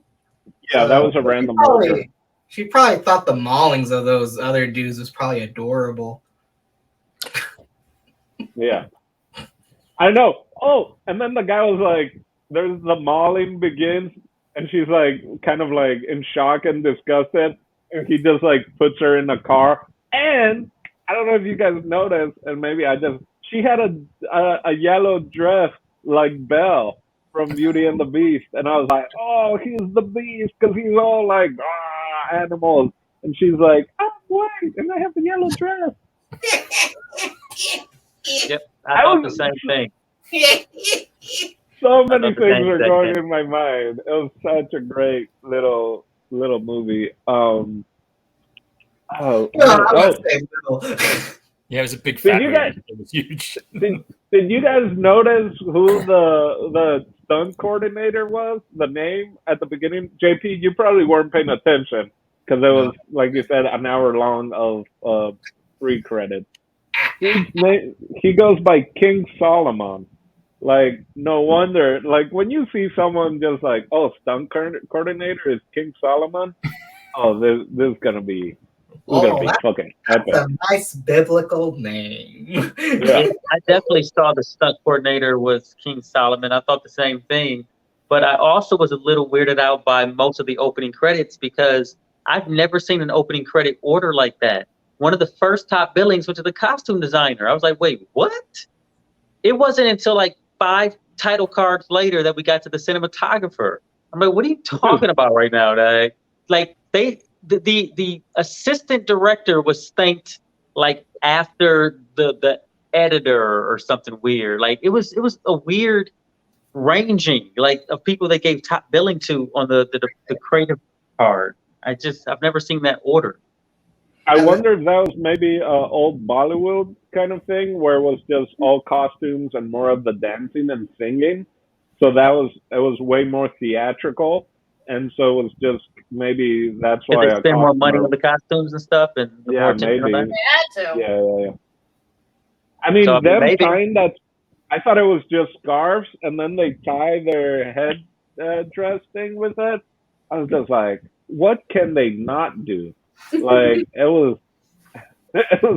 Speaker 1: Yeah, that was a random worker.
Speaker 2: She probably thought the maulings of those other dudes was probably adorable.
Speaker 1: Yeah. I know. Oh, and then the guy was like, there's the mauling begins, and she's like, kind of like in shock and disgusted, and he just like puts her in the car. And I don't know if you guys noticed, and maybe she had a yellow dress like Belle from Beauty and the Beast, and I was like, oh, he's the Beast because he's all like animals, and she's like, I'm white and I have the yellow dress.
Speaker 6: Yep, I thought the same thing.
Speaker 1: So many things
Speaker 6: same
Speaker 1: were
Speaker 6: thing,
Speaker 1: going
Speaker 6: man.
Speaker 1: in my mind. It was such a great little movie.
Speaker 2: No, I would say little.
Speaker 4: Yeah, it was a big
Speaker 1: Did
Speaker 4: fat
Speaker 1: you
Speaker 4: movie.
Speaker 1: guys-
Speaker 4: It was huge.
Speaker 1: Did you guys notice who the stunt coordinator was? The name at the beginning? JP, you probably weren't paying attention because it was, like you said, an hour long of free credits. He goes by King Solomon. Like, no wonder. Like, when you see someone just like, oh, stunt coordinator is King Solomon. Oh, this is gonna be fucking epic.
Speaker 2: That's a nice biblical name.
Speaker 1: Yeah.
Speaker 6: I definitely saw the stunt coordinator was King Solomon. I thought the same thing, but I also was a little weirded out by most of the opening credits because I've never seen an opening credit order like that. One of the first top billings went to the costume designer. I was like, wait, what? It wasn't until like 5 title cards later that we got to the cinematographer. I'm like, what are you talking about right now, Dad? Like the assistant director was thanked like after the editor or something weird. Like it was a weird ranging like of people they gave top billing to on the creative card. I've never seen that order.
Speaker 1: I wonder if that was maybe a old Bollywood kind of thing where it was just all costumes and more of the dancing and singing. So it was way more theatrical, and so it was just maybe that's
Speaker 6: Did
Speaker 1: why
Speaker 6: they spend more money on the costumes and stuff and the
Speaker 1: Yeah,
Speaker 6: more attention on
Speaker 1: maybe.
Speaker 6: that?
Speaker 3: They had to.
Speaker 1: Yeah. I mean,
Speaker 6: So,
Speaker 1: them
Speaker 6: maybe.
Speaker 1: tying that. I thought it was just scarves, and then they tie their head dress thing with it. I was just like, what can they not do? Like it was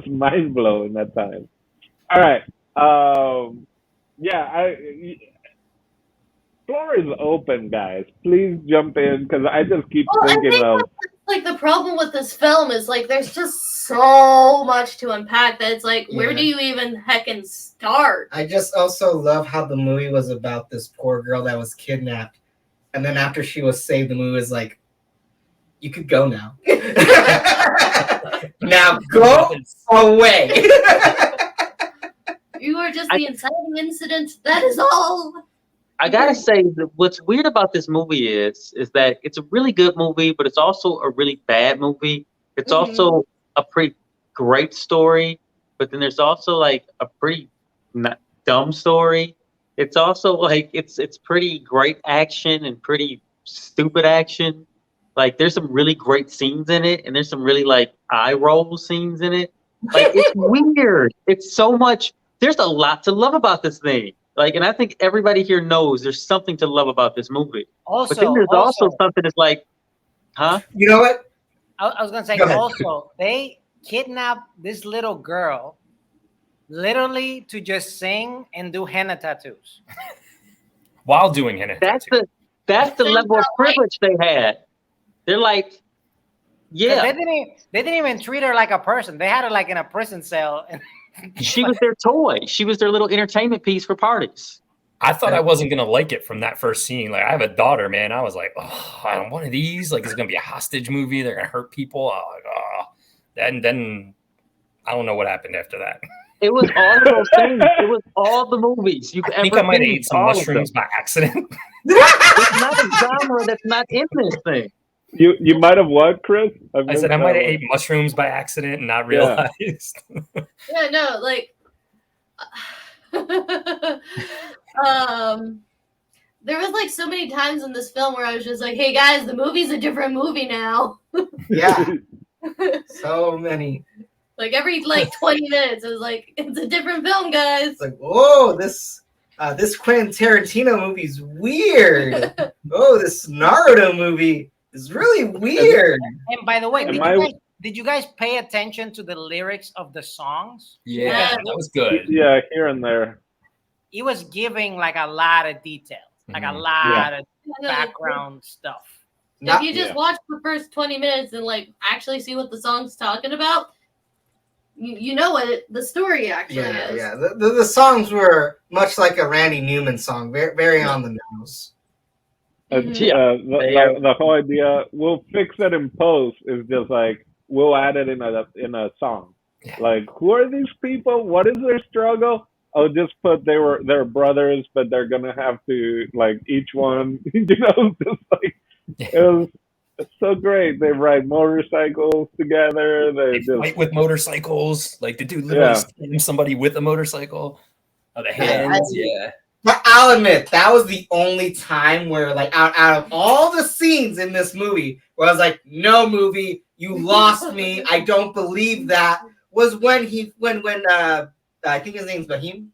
Speaker 1: mind blowing that time. All right. Yeah. Floor is open, guys. Please jump in because I just keep
Speaker 3: Well, I
Speaker 1: thinking
Speaker 3: think
Speaker 1: of.
Speaker 3: Like the problem with this film is like there's just so much to unpack that it's like where do you even heckin' start?
Speaker 2: I just also love how the movie was about this poor girl that was kidnapped, and then after she was saved, the movie was like, "You could go now. Now go away."
Speaker 3: You are just the inciting incident. That is all.
Speaker 6: I gotta say, what's weird about this movie is that it's a really good movie, but it's also a really bad movie. It's also a pretty great story, but then there's also like a pretty not dumb story. It's also like it's pretty great action and pretty stupid action. Like there's some really great scenes in it, and there's some really like eye roll scenes in it. Like it's weird. It's so much. There's a lot to love about this thing. Like, and I think everybody here knows there's something to love about this movie. But then there's also something that's like, huh?
Speaker 2: You know what?
Speaker 5: I was gonna say
Speaker 2: Go ahead.
Speaker 5: also they kidnapped this little girl literally to just sing and do henna tattoos.
Speaker 4: While doing henna
Speaker 6: That's
Speaker 4: tattoo.
Speaker 6: the level of privilege they had. They're like, yeah.
Speaker 5: They didn't even treat her like a person. They had her like in a prison cell. And
Speaker 6: She was their toy. She was their little entertainment piece for parties.
Speaker 4: I thought I wasn't gonna like it from that first scene. Like I have a daughter, man. I was like, oh, I don't one of these. Like it's gonna be a hostage movie. They're gonna hurt people. I was like, oh. Then I don't know what happened after that.
Speaker 6: It was all of those things. It was all the movies you've
Speaker 4: I think
Speaker 6: ever
Speaker 4: I might have
Speaker 6: seen,
Speaker 4: ate some
Speaker 6: all of
Speaker 4: mushrooms
Speaker 6: them.
Speaker 4: by accident.
Speaker 6: It's not a genre that's not in this thing.
Speaker 1: You might have what, Chris?
Speaker 4: I said I might have ate mushrooms by accident and not realized.
Speaker 3: Yeah, no, like there was like so many times in this film where I was just like, hey guys, the movie's a different movie now.
Speaker 2: Yeah. So many.
Speaker 3: Like every like 20 minutes, it was like, it's a different film, guys.
Speaker 2: It's like, oh, this Quentin Tarantino movie's weird. Oh, this Naruto movie is really weird.
Speaker 5: And by the way, did you guys pay attention to the lyrics of the songs?
Speaker 4: Yeah, that was good.
Speaker 1: Yeah, here and there.
Speaker 5: It was giving like a lot of details, like a lot of background stuff.
Speaker 3: If you just watch the first 20 minutes and like actually see what the song's talking about, you know what the story actually is.
Speaker 2: Yeah. The songs were much like a Randy Newman song, very, very on the nose.
Speaker 1: The whole idea, we'll fix it in post, is just like we'll add it in a song.
Speaker 4: Yeah.
Speaker 1: Like, who are these people? What is their struggle? Oh, just put they're brothers, but they're gonna have to like each one, just like it's so great. They ride motorcycles together. They just
Speaker 4: fight with motorcycles. Like the dude literally slammed somebody with a motorcycle. Oh, the hands,
Speaker 2: But I'll admit, that was the only time where, like, out of all the scenes in this movie, where I was like, no movie, you lost me. I don't believe that. Was when I think his name's Bheem,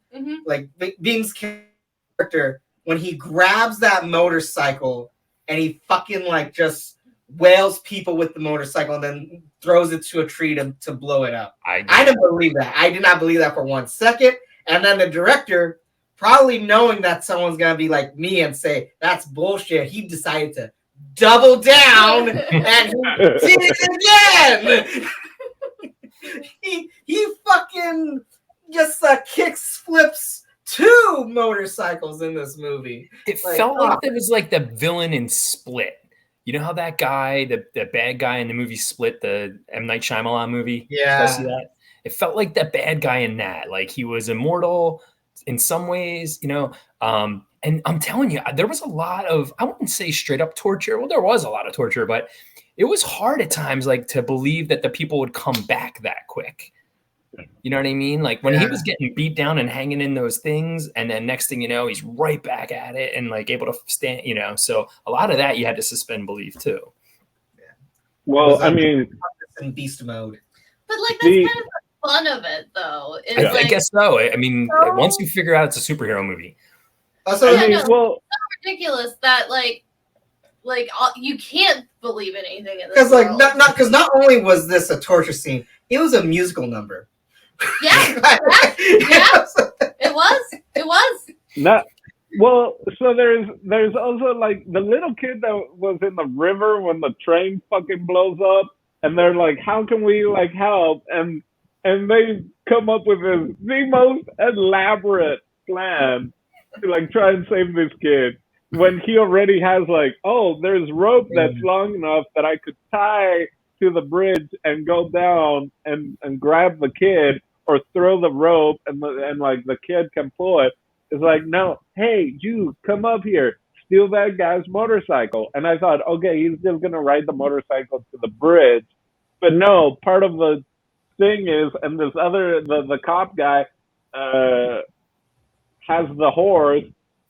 Speaker 2: like Bheem's character, when he grabs that motorcycle and he fucking like just wails people with the motorcycle and then throws it to a tree to blow it up. I didn't believe that. I did not believe that for 1 second. And then the director, probably knowing that someone's gonna be like me and say that's bullshit, he decided to double down and he did it again. he fucking just kicks flips 2 motorcycles in this movie.
Speaker 4: It felt like there was like the villain in Split. You know how that guy, the bad guy in the movie Split, the M. Night Shyamalan movie?
Speaker 2: Yeah.
Speaker 4: See that? It felt like that bad guy in that. Like he was immortal in some ways, and I'm telling you, there was a lot of, I wouldn't say straight up torture. Well, there was a lot of torture, but it was hard at times, like to believe that the people would come back that quick. You know what I mean? Like when he was getting beat down and hanging in those things, and then next thing you know, he's right back at it and like able to stand, so a lot of that you had to suspend belief too.
Speaker 2: Yeah.
Speaker 1: Well, I mean,
Speaker 2: in beast mode.
Speaker 3: But like that's kind of the fun of it, though.
Speaker 4: I guess so. I mean, once you figure out it's a superhero movie.
Speaker 2: Also,
Speaker 3: it's so ridiculous that like you can't believe anything in this.
Speaker 2: Because not only was this a torture scene, it was a musical number.
Speaker 3: Yeah, it was.
Speaker 1: Not well. So there's also like the little kid that was in the river when the train fucking blows up, and they're like, "How can we like help?" And they come up with the most elaborate plan to like try and save this kid when he already has like, oh, there's rope that's long enough that I could tie to the bridge and go down and grab the kid, or throw the rope and like the kid can pull it. It's like, no, hey, you come up here, steal that guy's motorcycle. And I thought, okay, he's just gonna ride the motorcycle to the bridge, but no, part of the thing is, and this other the cop guy has the horse,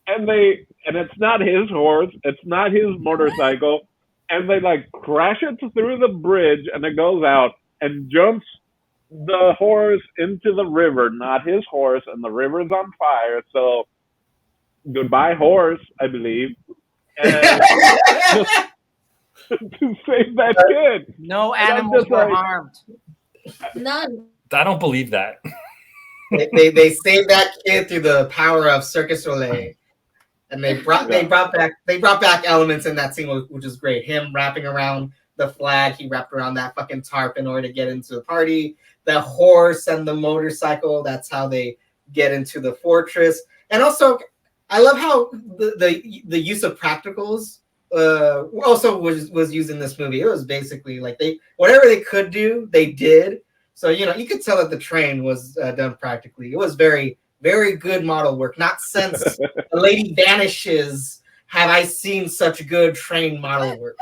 Speaker 1: and it's not his horse, it's not his motorcycle, and they like crash it through the bridge, and it goes out and jumps the horse into the river, not his horse, and the river's on fire. So goodbye, horse, I believe. And to save that kid.
Speaker 5: No animals were harmed.
Speaker 3: None.
Speaker 4: I don't believe that.
Speaker 2: They saved that kid through the power of Cirque du Soleil, and they brought back elements in that scene, which is great. Him wrapping around the flag, he wrapped around that fucking tarp in order to get into the party. The horse and the motorcycle, that's how they get into the fortress. And also, I love how the use of practicals also was used in this movie. It was basically like whatever they could do, they did. So you could tell that the train was done practically. It was very, very good model work. Not since the lady vanishes have I seen such good train model work.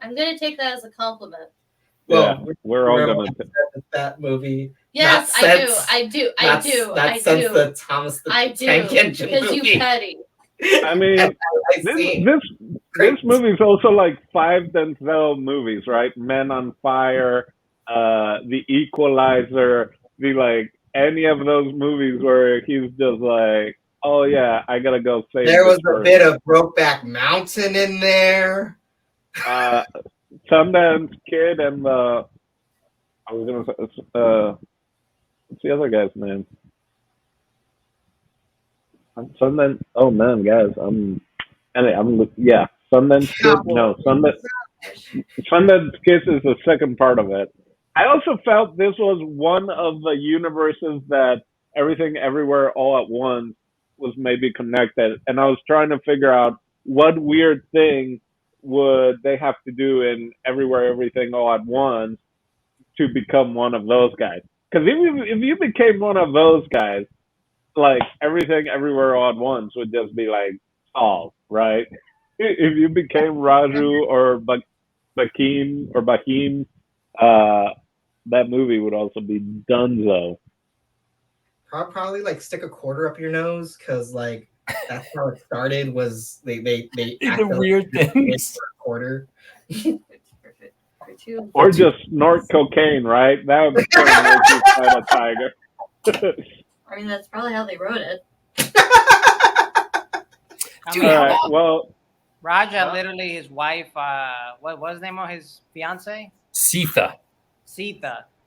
Speaker 3: I'm gonna take that as a compliment.
Speaker 1: Yeah, we're all gonna
Speaker 2: that movie.
Speaker 3: Yes, I do.
Speaker 2: The Thomas the Tank Engine
Speaker 3: because
Speaker 2: movie.
Speaker 3: you petty.
Speaker 1: I mean, this movie is also like 5 Denzel movies, right? Men on Fire, The Equalizer, any of those movies where he's just like, oh yeah, I gotta go save.
Speaker 2: There was a bit of Brokeback Mountain in there.
Speaker 1: Sundance Kid and I was gonna say, what's the other guy's name? Sundance. Oh man, guys, Sundance Kid. No, Sundance Kiss is the second part of it. I also felt this was one of the universes that Everything Everywhere All at Once was maybe connected, and I was trying to figure out what weird thing would they have to do in Everywhere Everything All at Once to become one of those guys. Because if you became one of those guys, like Everything Everywhere All at Once would just be like solved, right? If you became Raju or Bahim, that movie would also be donezo.
Speaker 2: Probably like stick a quarter up your nose, because like that's how it started. Was they
Speaker 4: the weird things.
Speaker 2: Quarter.
Speaker 1: Or just snort cocaine, right? That would make you a tiger.
Speaker 3: I mean, that's probably how they wrote it.
Speaker 4: Dude,
Speaker 1: all right, well,
Speaker 5: Raja, literally his wife, what was the name of his fiance?
Speaker 4: Sita.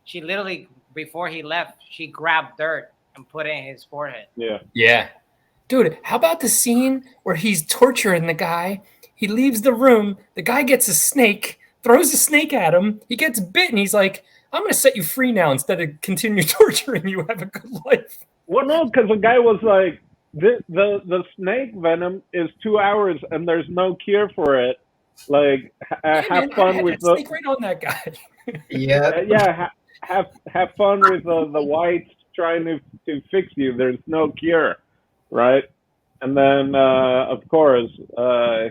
Speaker 4: She literally, before he left, she grabbed dirt and put it in his forehead. Yeah. Dude, how about the scene where he's torturing the guy? He leaves the room. The guy gets a snake, throws a snake at him. He gets bit, and he's like, I'm going to set you free now instead of continue torturing you. Have a good life.
Speaker 1: Well, no, because the guy was like, the snake venom is 2 hours, and there's no cure for it. Like, have fun with the
Speaker 4: snake right on that guy.
Speaker 2: Yeah.
Speaker 1: Have fun with the whites trying to fix you. There's no cure, right? And then, of course,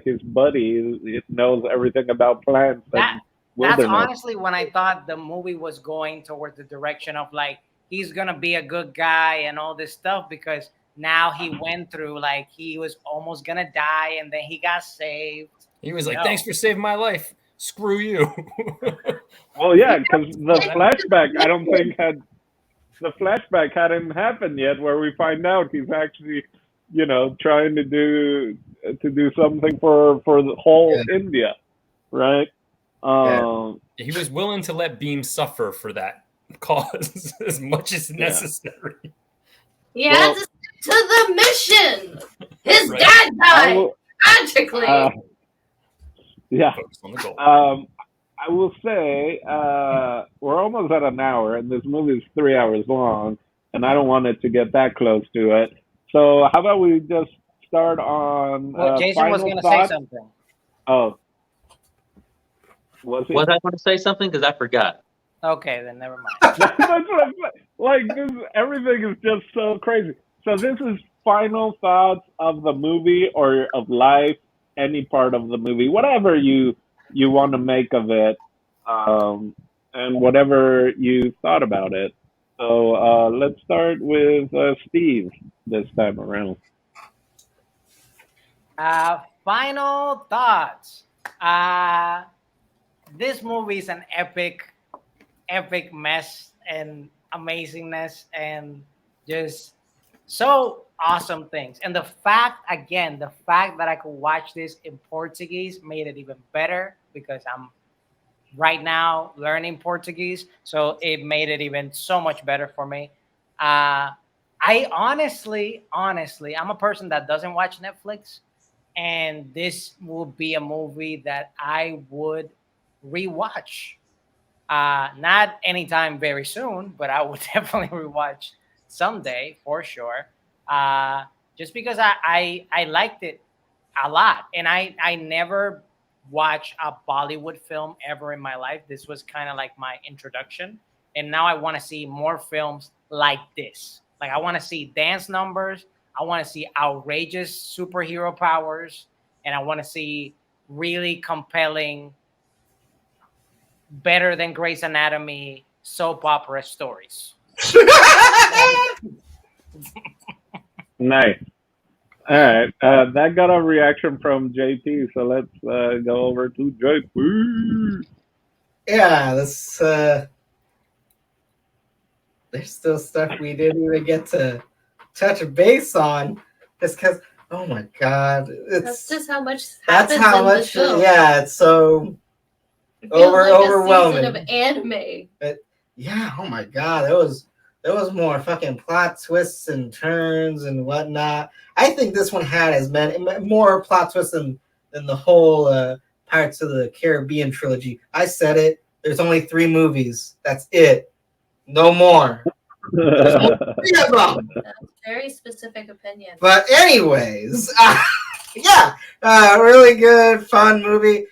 Speaker 1: his buddy knows everything about plants.
Speaker 5: That's honestly when I thought the movie was going towards the direction of like, he's going to be a good guy and all this stuff, because now he went through, like, he was almost going to die and then he got saved.
Speaker 4: He was like, thanks for saving my life. Screw you.
Speaker 1: Well, yeah, because the flashback, I don't think the flashback hadn't happened yet, where we find out he's actually, trying to do something for the whole India, right?
Speaker 4: He was willing to let Bheem suffer for that cause as much as necessary.
Speaker 3: He had to stick to the mission. His dad died tragically.
Speaker 1: I will say we're almost at an hour, and this movie is 3 hours long, and I don't want it to get that close to it. So how about we just start on
Speaker 5: Jason was going to say something.
Speaker 1: Oh. Was
Speaker 6: I going to say something? Because I forgot.
Speaker 5: Okay, then never mind.
Speaker 1: That's what I'm saying. Like, everything is just so crazy. So this is final thoughts of the movie or of life, any part of the movie, whatever you want to make of it, and whatever you thought about it. So let's start with Steve this time around.
Speaker 5: Final thoughts. This movie is an epic mess and amazingness and just so awesome things. And the fact that I could watch this in Portuguese made it even better because I'm right now learning Portuguese. So it made it even so much better for me. I honestly, I'm a person that doesn't watch Netflix. And this would be a movie that I would rewatch. Not anytime very soon, but I would definitely rewatch someday for sure. Just because I liked it a lot, and I never watched a Bollywood film ever in my life. This was kind of like my introduction, and now I want to see more films like this. Like I want to see dance numbers. I want to see outrageous superhero powers, and I want to see really compelling, better than Grey's Anatomy soap opera stories.
Speaker 1: Nice. All right. That got a reaction from JP, so let's go over to JP.
Speaker 2: Yeah, this there's still stuff we didn't even get to touch base on, just because. Oh my God,
Speaker 3: That's just how much
Speaker 2: that's
Speaker 3: happens
Speaker 2: how
Speaker 3: in
Speaker 2: much.
Speaker 3: the film.
Speaker 2: Yeah, it's so
Speaker 3: It feels like
Speaker 2: overwhelming.
Speaker 3: a season of anime.
Speaker 2: Yeah, oh my God, there was more fucking plot twists and turns and whatnot. I think this one had as many more plot twists than the whole Pirates of the Caribbean trilogy. I said it. There's only 3 movies. That's it. No more. There's only 3 of them.
Speaker 3: That's a very specific opinion.
Speaker 2: But anyways, yeah, really good, fun movie.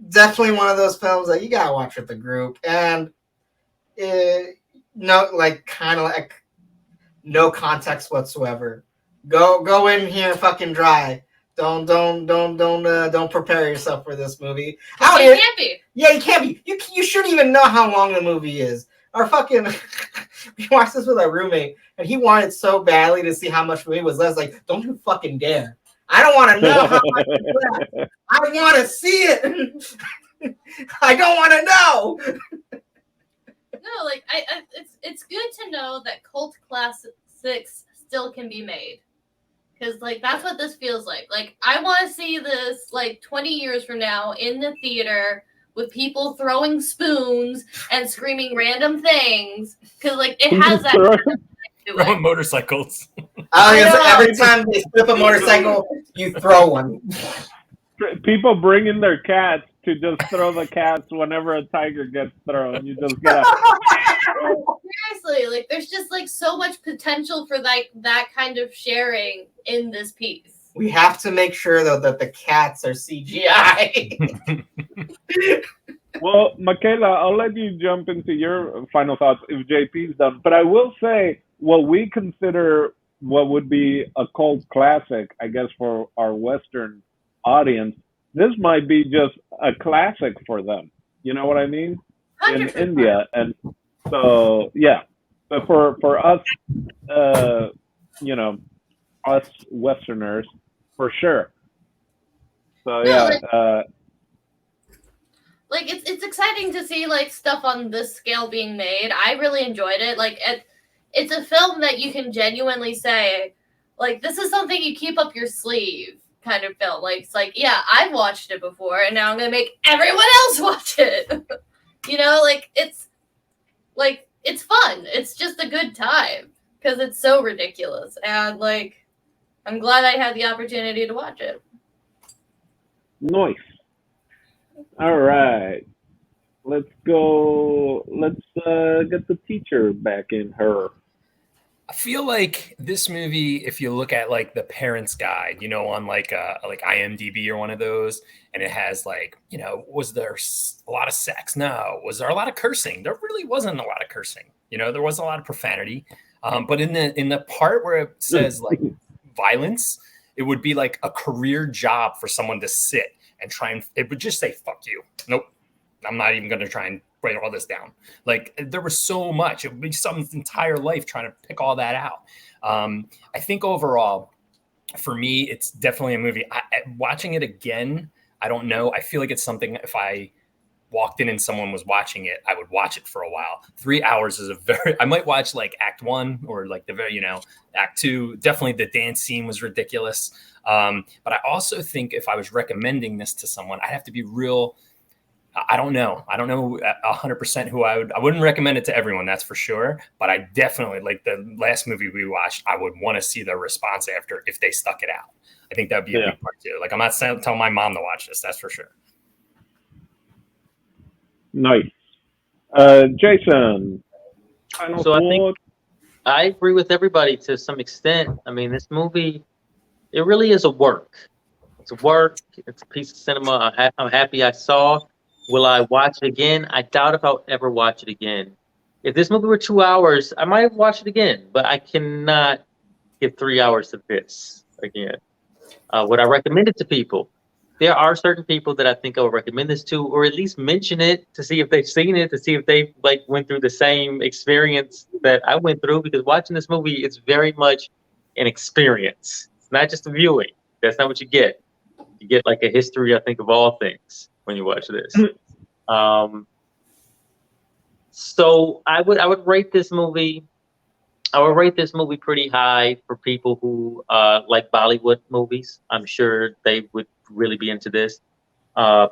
Speaker 2: Definitely one of those films that you gotta watch with the group, and no, like kind of like no context whatsoever. Go in here fucking dry. Don't prepare yourself for this movie.
Speaker 3: You can't be.
Speaker 2: Yeah, you can't be. You shouldn't even know how long the movie is. Our fucking we watched this with our roommate, and he wanted so badly to see how much movie was left. Like, don't you fucking dare! I don't want to know how much is left. I want to see it. I don't want to know.
Speaker 3: No, like it's good to know that cult classics still can be made, because like that's what this feels like. Like I want to see this like 20 years from now in the theater with people throwing spoons and screaming random things, because like it has that kind of thing to
Speaker 4: Throwing
Speaker 3: it.
Speaker 4: motorcycles.
Speaker 2: Every time they flip a motorcycle, you throw one.
Speaker 1: People bring in their cats to just throw the cats whenever a tiger gets thrown. You just gotta.
Speaker 3: Seriously, like there's just like so much potential for like that kind of sharing in this piece.
Speaker 2: We have to make sure though that the cats are CGI.
Speaker 1: Well, Michaela, I'll let you jump into your final thoughts if JP's done. But I will say what we consider what would be a cult classic, I guess, for our Western audience, this might be just a classic for them. You know what I mean?
Speaker 3: 100%.
Speaker 1: In India. And so, yeah. But for us, you know, us Westerners, for sure. So, yeah.
Speaker 3: Like it's exciting to see like stuff on this scale being made. I really enjoyed it. Like it's a film that you can genuinely say, like, this is something you keep up your sleeve kind of film. Like it's like, yeah, I've watched it before and now I'm gonna make everyone else watch it. You know, like it's fun. It's just a good time because it's so ridiculous. And like I'm glad I had the opportunity to watch it.
Speaker 1: Nice. All right. Let's go. Let's get the teacher back in her.
Speaker 4: I feel like this movie, if you look at like the parents' guide, you know, on like IMDb or one of those, and it has like, you know, was there a lot of sex? No. Was there a lot of cursing? There really wasn't a lot of cursing. You know, there was a lot of profanity. But in the part where it says like violence, it would be like a career job for someone to sit and try and it would just say, fuck you. Nope. I'm not even going to try and write all this down. Like there was so much. It would be someone's entire life trying to pick all that out. I think overall, for me, it's definitely a movie. Watching it again, I don't know. I feel like it's something if I walked in and someone was watching it, I would watch it for a while. 3 hours is I might watch like act 1 or like the very, act 2. Definitely the dance scene was ridiculous. But I also think if I was recommending this to someone, I'd have to be real. I don't know 100% who I wouldn't recommend it to everyone. That's for sure. But I definitely, like the last movie we watched, I would want to see their response after if they stuck it out. I think that'd be a big part too. Like I'm not telling my mom to watch this. That's for sure.
Speaker 1: Nice. Jason, final
Speaker 6: So I
Speaker 1: thoughts?
Speaker 6: think I agree with everybody to some extent. I mean, this movie, it really is a work. It's a work. It's a piece of cinema I'm happy I saw. Will I watch it again? I doubt if I'll ever watch it again. If this movie were 2 hours, I might watch it again, but I cannot give 3 hours to this again. Would I recommend it to people? There are certain people that I think I would recommend this to, or at least mention it to see if they've seen it, to see if they like went through the same experience that I went through. Because watching this movie, it's very much an experience. It's not just a viewing. That's not what you get. You get like a history, I think, of all things when you watch this. So I would rate this movie. I would rate this movie pretty high for people who like Bollywood movies. I'm sure they would really be into this.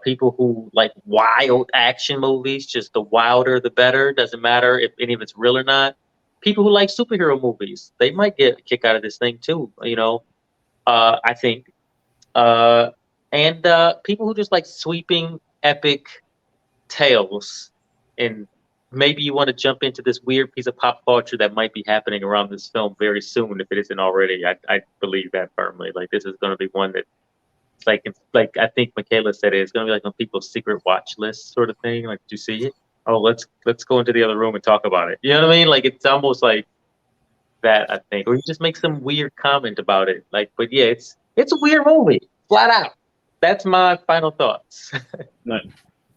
Speaker 6: People who like wild action movies, just the wilder the better. Doesn't matter if any of it's real or not. People who like superhero movies, they might get a kick out of this thing too. I think. And people who just like sweeping epic tales, and maybe you want to jump into this weird piece of pop culture that might be happening around this film very soon if it isn't already. I believe that firmly. Like this is going to be one that it's like I think Michaela said it's going to be like on people's secret watch list sort of thing. Like, did you see it? Oh, let's go into the other room and talk about it. You know what I mean? Like it's almost like that, I think, or you just make some weird comment about it. Like, but yeah, it's a weird movie, flat out. That's my final thoughts.
Speaker 1: Nice.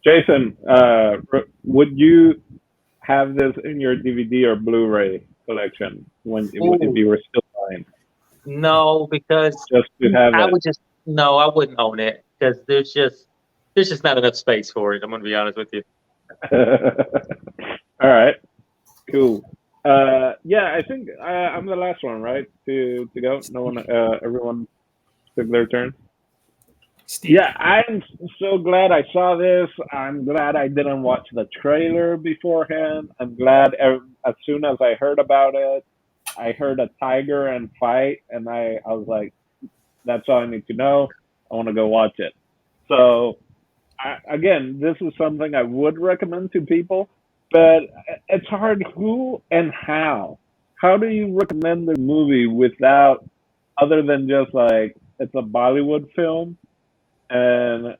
Speaker 1: Jason, would you have this in your DVD or Blu-ray collection if you were still buying?
Speaker 6: No, because
Speaker 1: Just to have
Speaker 6: I
Speaker 1: it.
Speaker 6: would just no, I wouldn't own it because there's just not enough space for it. I'm gonna be honest with you.
Speaker 1: All right, cool. Yeah, I think I'm the last one, right? To go. No one, everyone took their turn.
Speaker 4: Steve.
Speaker 1: Yeah, I'm so glad I saw this. I'm glad I didn't watch the trailer beforehand. I'm glad as soon as I heard about it, I heard a tiger and fight, and I was like, that's all I need to know. I want to go watch it. So, again, this is something I would recommend to people, but it's hard who and how. How do you recommend the movie without, other than just like, it's a Bollywood film? And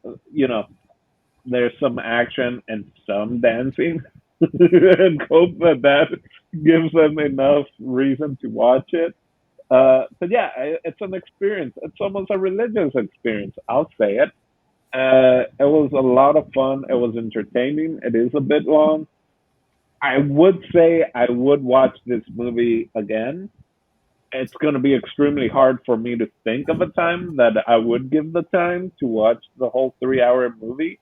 Speaker 1: there's some action and some dancing, and hope that gives them enough reason to watch it. But yeah, it's an experience. It's almost a religious experience. I'll say it. It was a lot of fun. It was entertaining. It is a bit long. I would say I would watch this movie again. It's going to be extremely hard for me to think of a time that I would give the time to watch the whole 3 hour movie.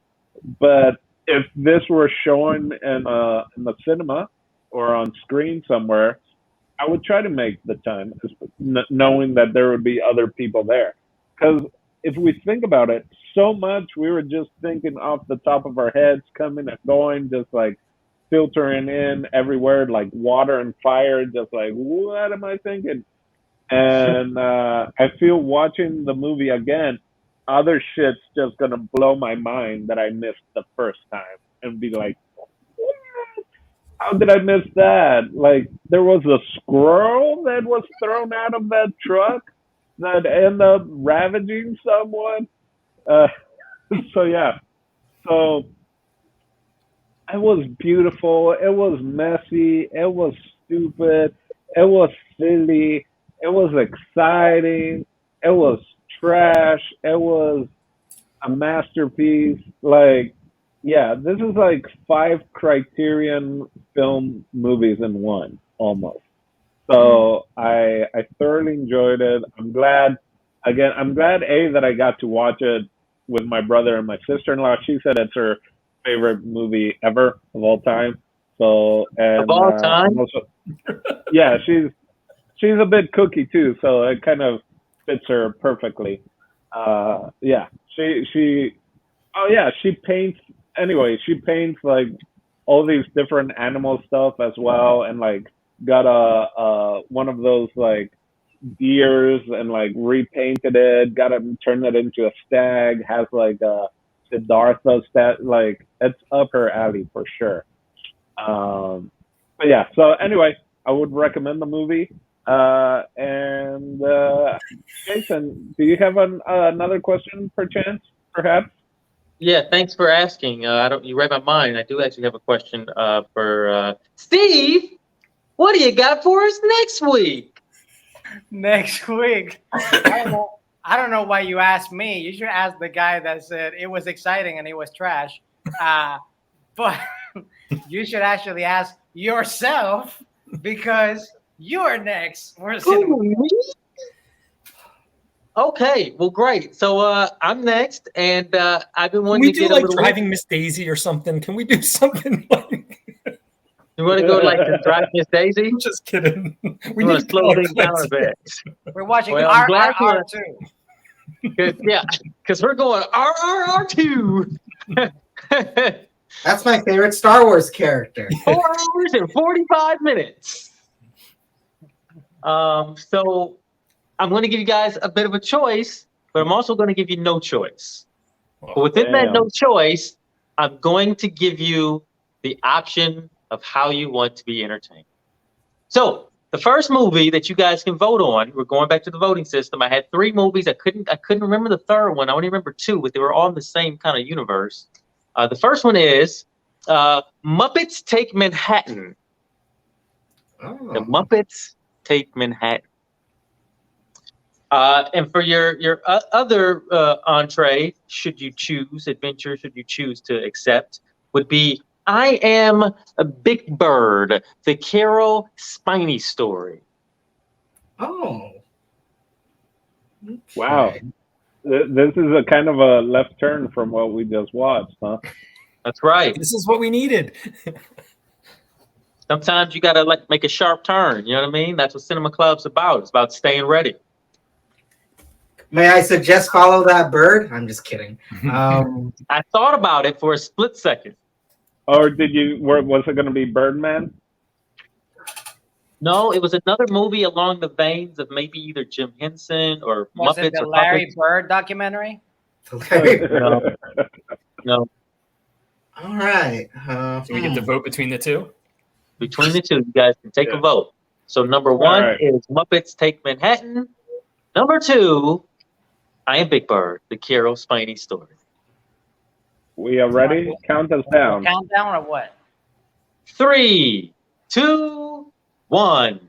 Speaker 1: But if this were shown in the cinema or on screen somewhere, I would try to make the time, knowing that there would be other people there. Because if we think about it, so much we were just thinking off the top of our heads, coming and going, just like filtering in everywhere, like water and fire, just like, what am I thinking? And I feel watching the movie again, other shit's just gonna blow my mind that I missed the first time, and be like, what? How did I miss that? Like, there was a squirrel that was thrown out of that truck that ended up ravaging someone. So yeah, so it was beautiful. It was messy. It was stupid. It was silly. It was exciting. It was trash. It was a masterpiece. Like, Yeah, this is like 5 Criterion film movies in one, almost. So I thoroughly enjoyed it. I'm glad A that I got to watch it with my brother and my sister-in-law. She said it's her favorite movie ever of all time. So
Speaker 6: Of
Speaker 1: and
Speaker 6: all
Speaker 1: I'm
Speaker 6: time?
Speaker 1: also yeah, she's a bit cookie too, so it kind of fits her perfectly. Yeah, she oh yeah, she paints anyway. She paints like all these different animal stuff as well, and like got a one of those like deers and like repainted it. Got it, turned it into a stag. Has like a Siddhartha stat. Like it's up her alley for sure. But yeah. So anyway, I would recommend the movie. And Jason, do you have another question, perchance, perhaps?
Speaker 6: Yeah, thanks for asking. I don't. You read my mind. I do actually have a question for Steve. What do you got for us next week?
Speaker 5: Next week. I don't know why you asked me. You should ask the guy that said it was exciting and it was trash. But you should actually ask yourself because you're next. We're
Speaker 6: Who, me? Okay, well, great. So I'm next, and I've been
Speaker 4: Can
Speaker 6: wanting
Speaker 4: we
Speaker 6: to
Speaker 4: do
Speaker 6: get a
Speaker 4: like
Speaker 6: little.
Speaker 4: driving Miss Daisy or something? Can we do something like?
Speaker 6: You want to go like to Drive Miss Daisy?
Speaker 4: I'm just kidding. We
Speaker 6: You want
Speaker 4: need
Speaker 6: to slow
Speaker 4: color
Speaker 6: things down a
Speaker 4: clips.
Speaker 6: bit?
Speaker 5: We're watching
Speaker 6: Well, I'm glad
Speaker 5: RRR too.
Speaker 6: Yeah, because we're going RRR2.
Speaker 2: That's my favorite Star Wars character.
Speaker 6: 4 hours and 45 minutes. So I'm going to give you guys a bit of a choice, but I'm also going to give you no choice. But within that no choice, I'm going to give you the option of how you want to be entertained. So the first movie that you guys can vote on, we're going back to the voting system. I had 3 movies. I couldn't remember the third one. I only remember 2, but they were all in the same kind of universe. The first one is Muppets Take Manhattan.
Speaker 2: Oh.
Speaker 6: The Muppets Take Manhattan. And for your other entree, should you choose to accept, would be I Am a Big Bird, the Carol Spiney story.
Speaker 2: Oh. Okay.
Speaker 1: Wow. This is a kind of a left turn from what we just watched, huh?
Speaker 6: That's right.
Speaker 4: This is what we needed.
Speaker 6: Sometimes you gotta like make a sharp turn. You know what I mean? That's what Cinema Club's about. It's about staying ready.
Speaker 2: May I suggest follow that bird? I'm just kidding.
Speaker 6: I thought about it for a split second.
Speaker 1: Or was it going to be Birdman?
Speaker 6: No, it was another movie along the veins of maybe either Jim Henson or
Speaker 5: Was
Speaker 6: Muppets
Speaker 5: it the
Speaker 6: or
Speaker 5: Larry
Speaker 6: Puppets.
Speaker 5: Bird documentary?
Speaker 6: No.
Speaker 2: All right.
Speaker 4: Do we get to vote between the two?
Speaker 6: Between the two, you guys can take a vote. So number 1 is Muppets Take Manhattan. Number 2, I Am Big Bird, the Carol Spiney story.
Speaker 1: We are ready? Count us down.
Speaker 5: Countdown or what?
Speaker 6: 3, 2, 1.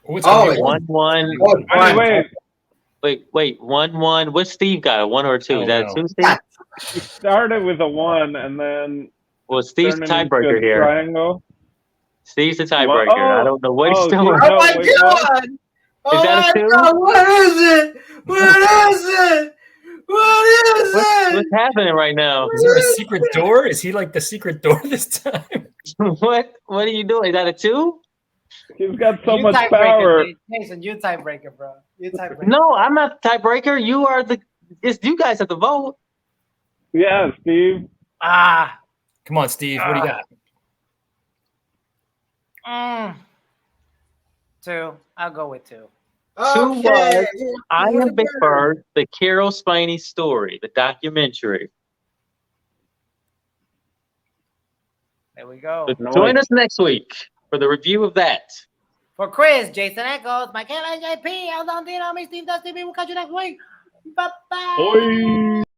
Speaker 2: Oh,
Speaker 6: 1-1. Wait. 1-1. What's Steve got? A 1 or a 2? Is that a 2, Steve?
Speaker 1: We started with a 1 and then.
Speaker 6: Well, Steve's the
Speaker 1: turned it into
Speaker 6: tiebreaker
Speaker 1: a
Speaker 6: here.
Speaker 1: Triangle.
Speaker 6: Steve's the tiebreaker. I don't know what he's doing.
Speaker 2: Oh my God!
Speaker 6: Is that a 2?
Speaker 2: What is it? What is it? What is it?
Speaker 6: What's happening right now?
Speaker 4: Is there a secret door? Is he like the secret door this time?
Speaker 6: What are you doing? Is that a 2?
Speaker 1: He's got so much power.
Speaker 5: Jason, you tiebreaker, bro. You tiebreaker.
Speaker 6: No, I'm not the tiebreaker. You are you guys have to vote.
Speaker 1: Yeah, Steve.
Speaker 4: Come on, Steve. What do you got?
Speaker 5: 2. I'll go with 2.
Speaker 6: 2 was I Am Big Bird, the Carol Spiney story, the documentary.
Speaker 5: There we go.
Speaker 6: So join us next week for the review of that.
Speaker 5: For Chris, Jason Echoes, Michaela JP, Aldon Dino, Steve Dusty, we'll catch you next week. Bye-bye.
Speaker 1: Oi.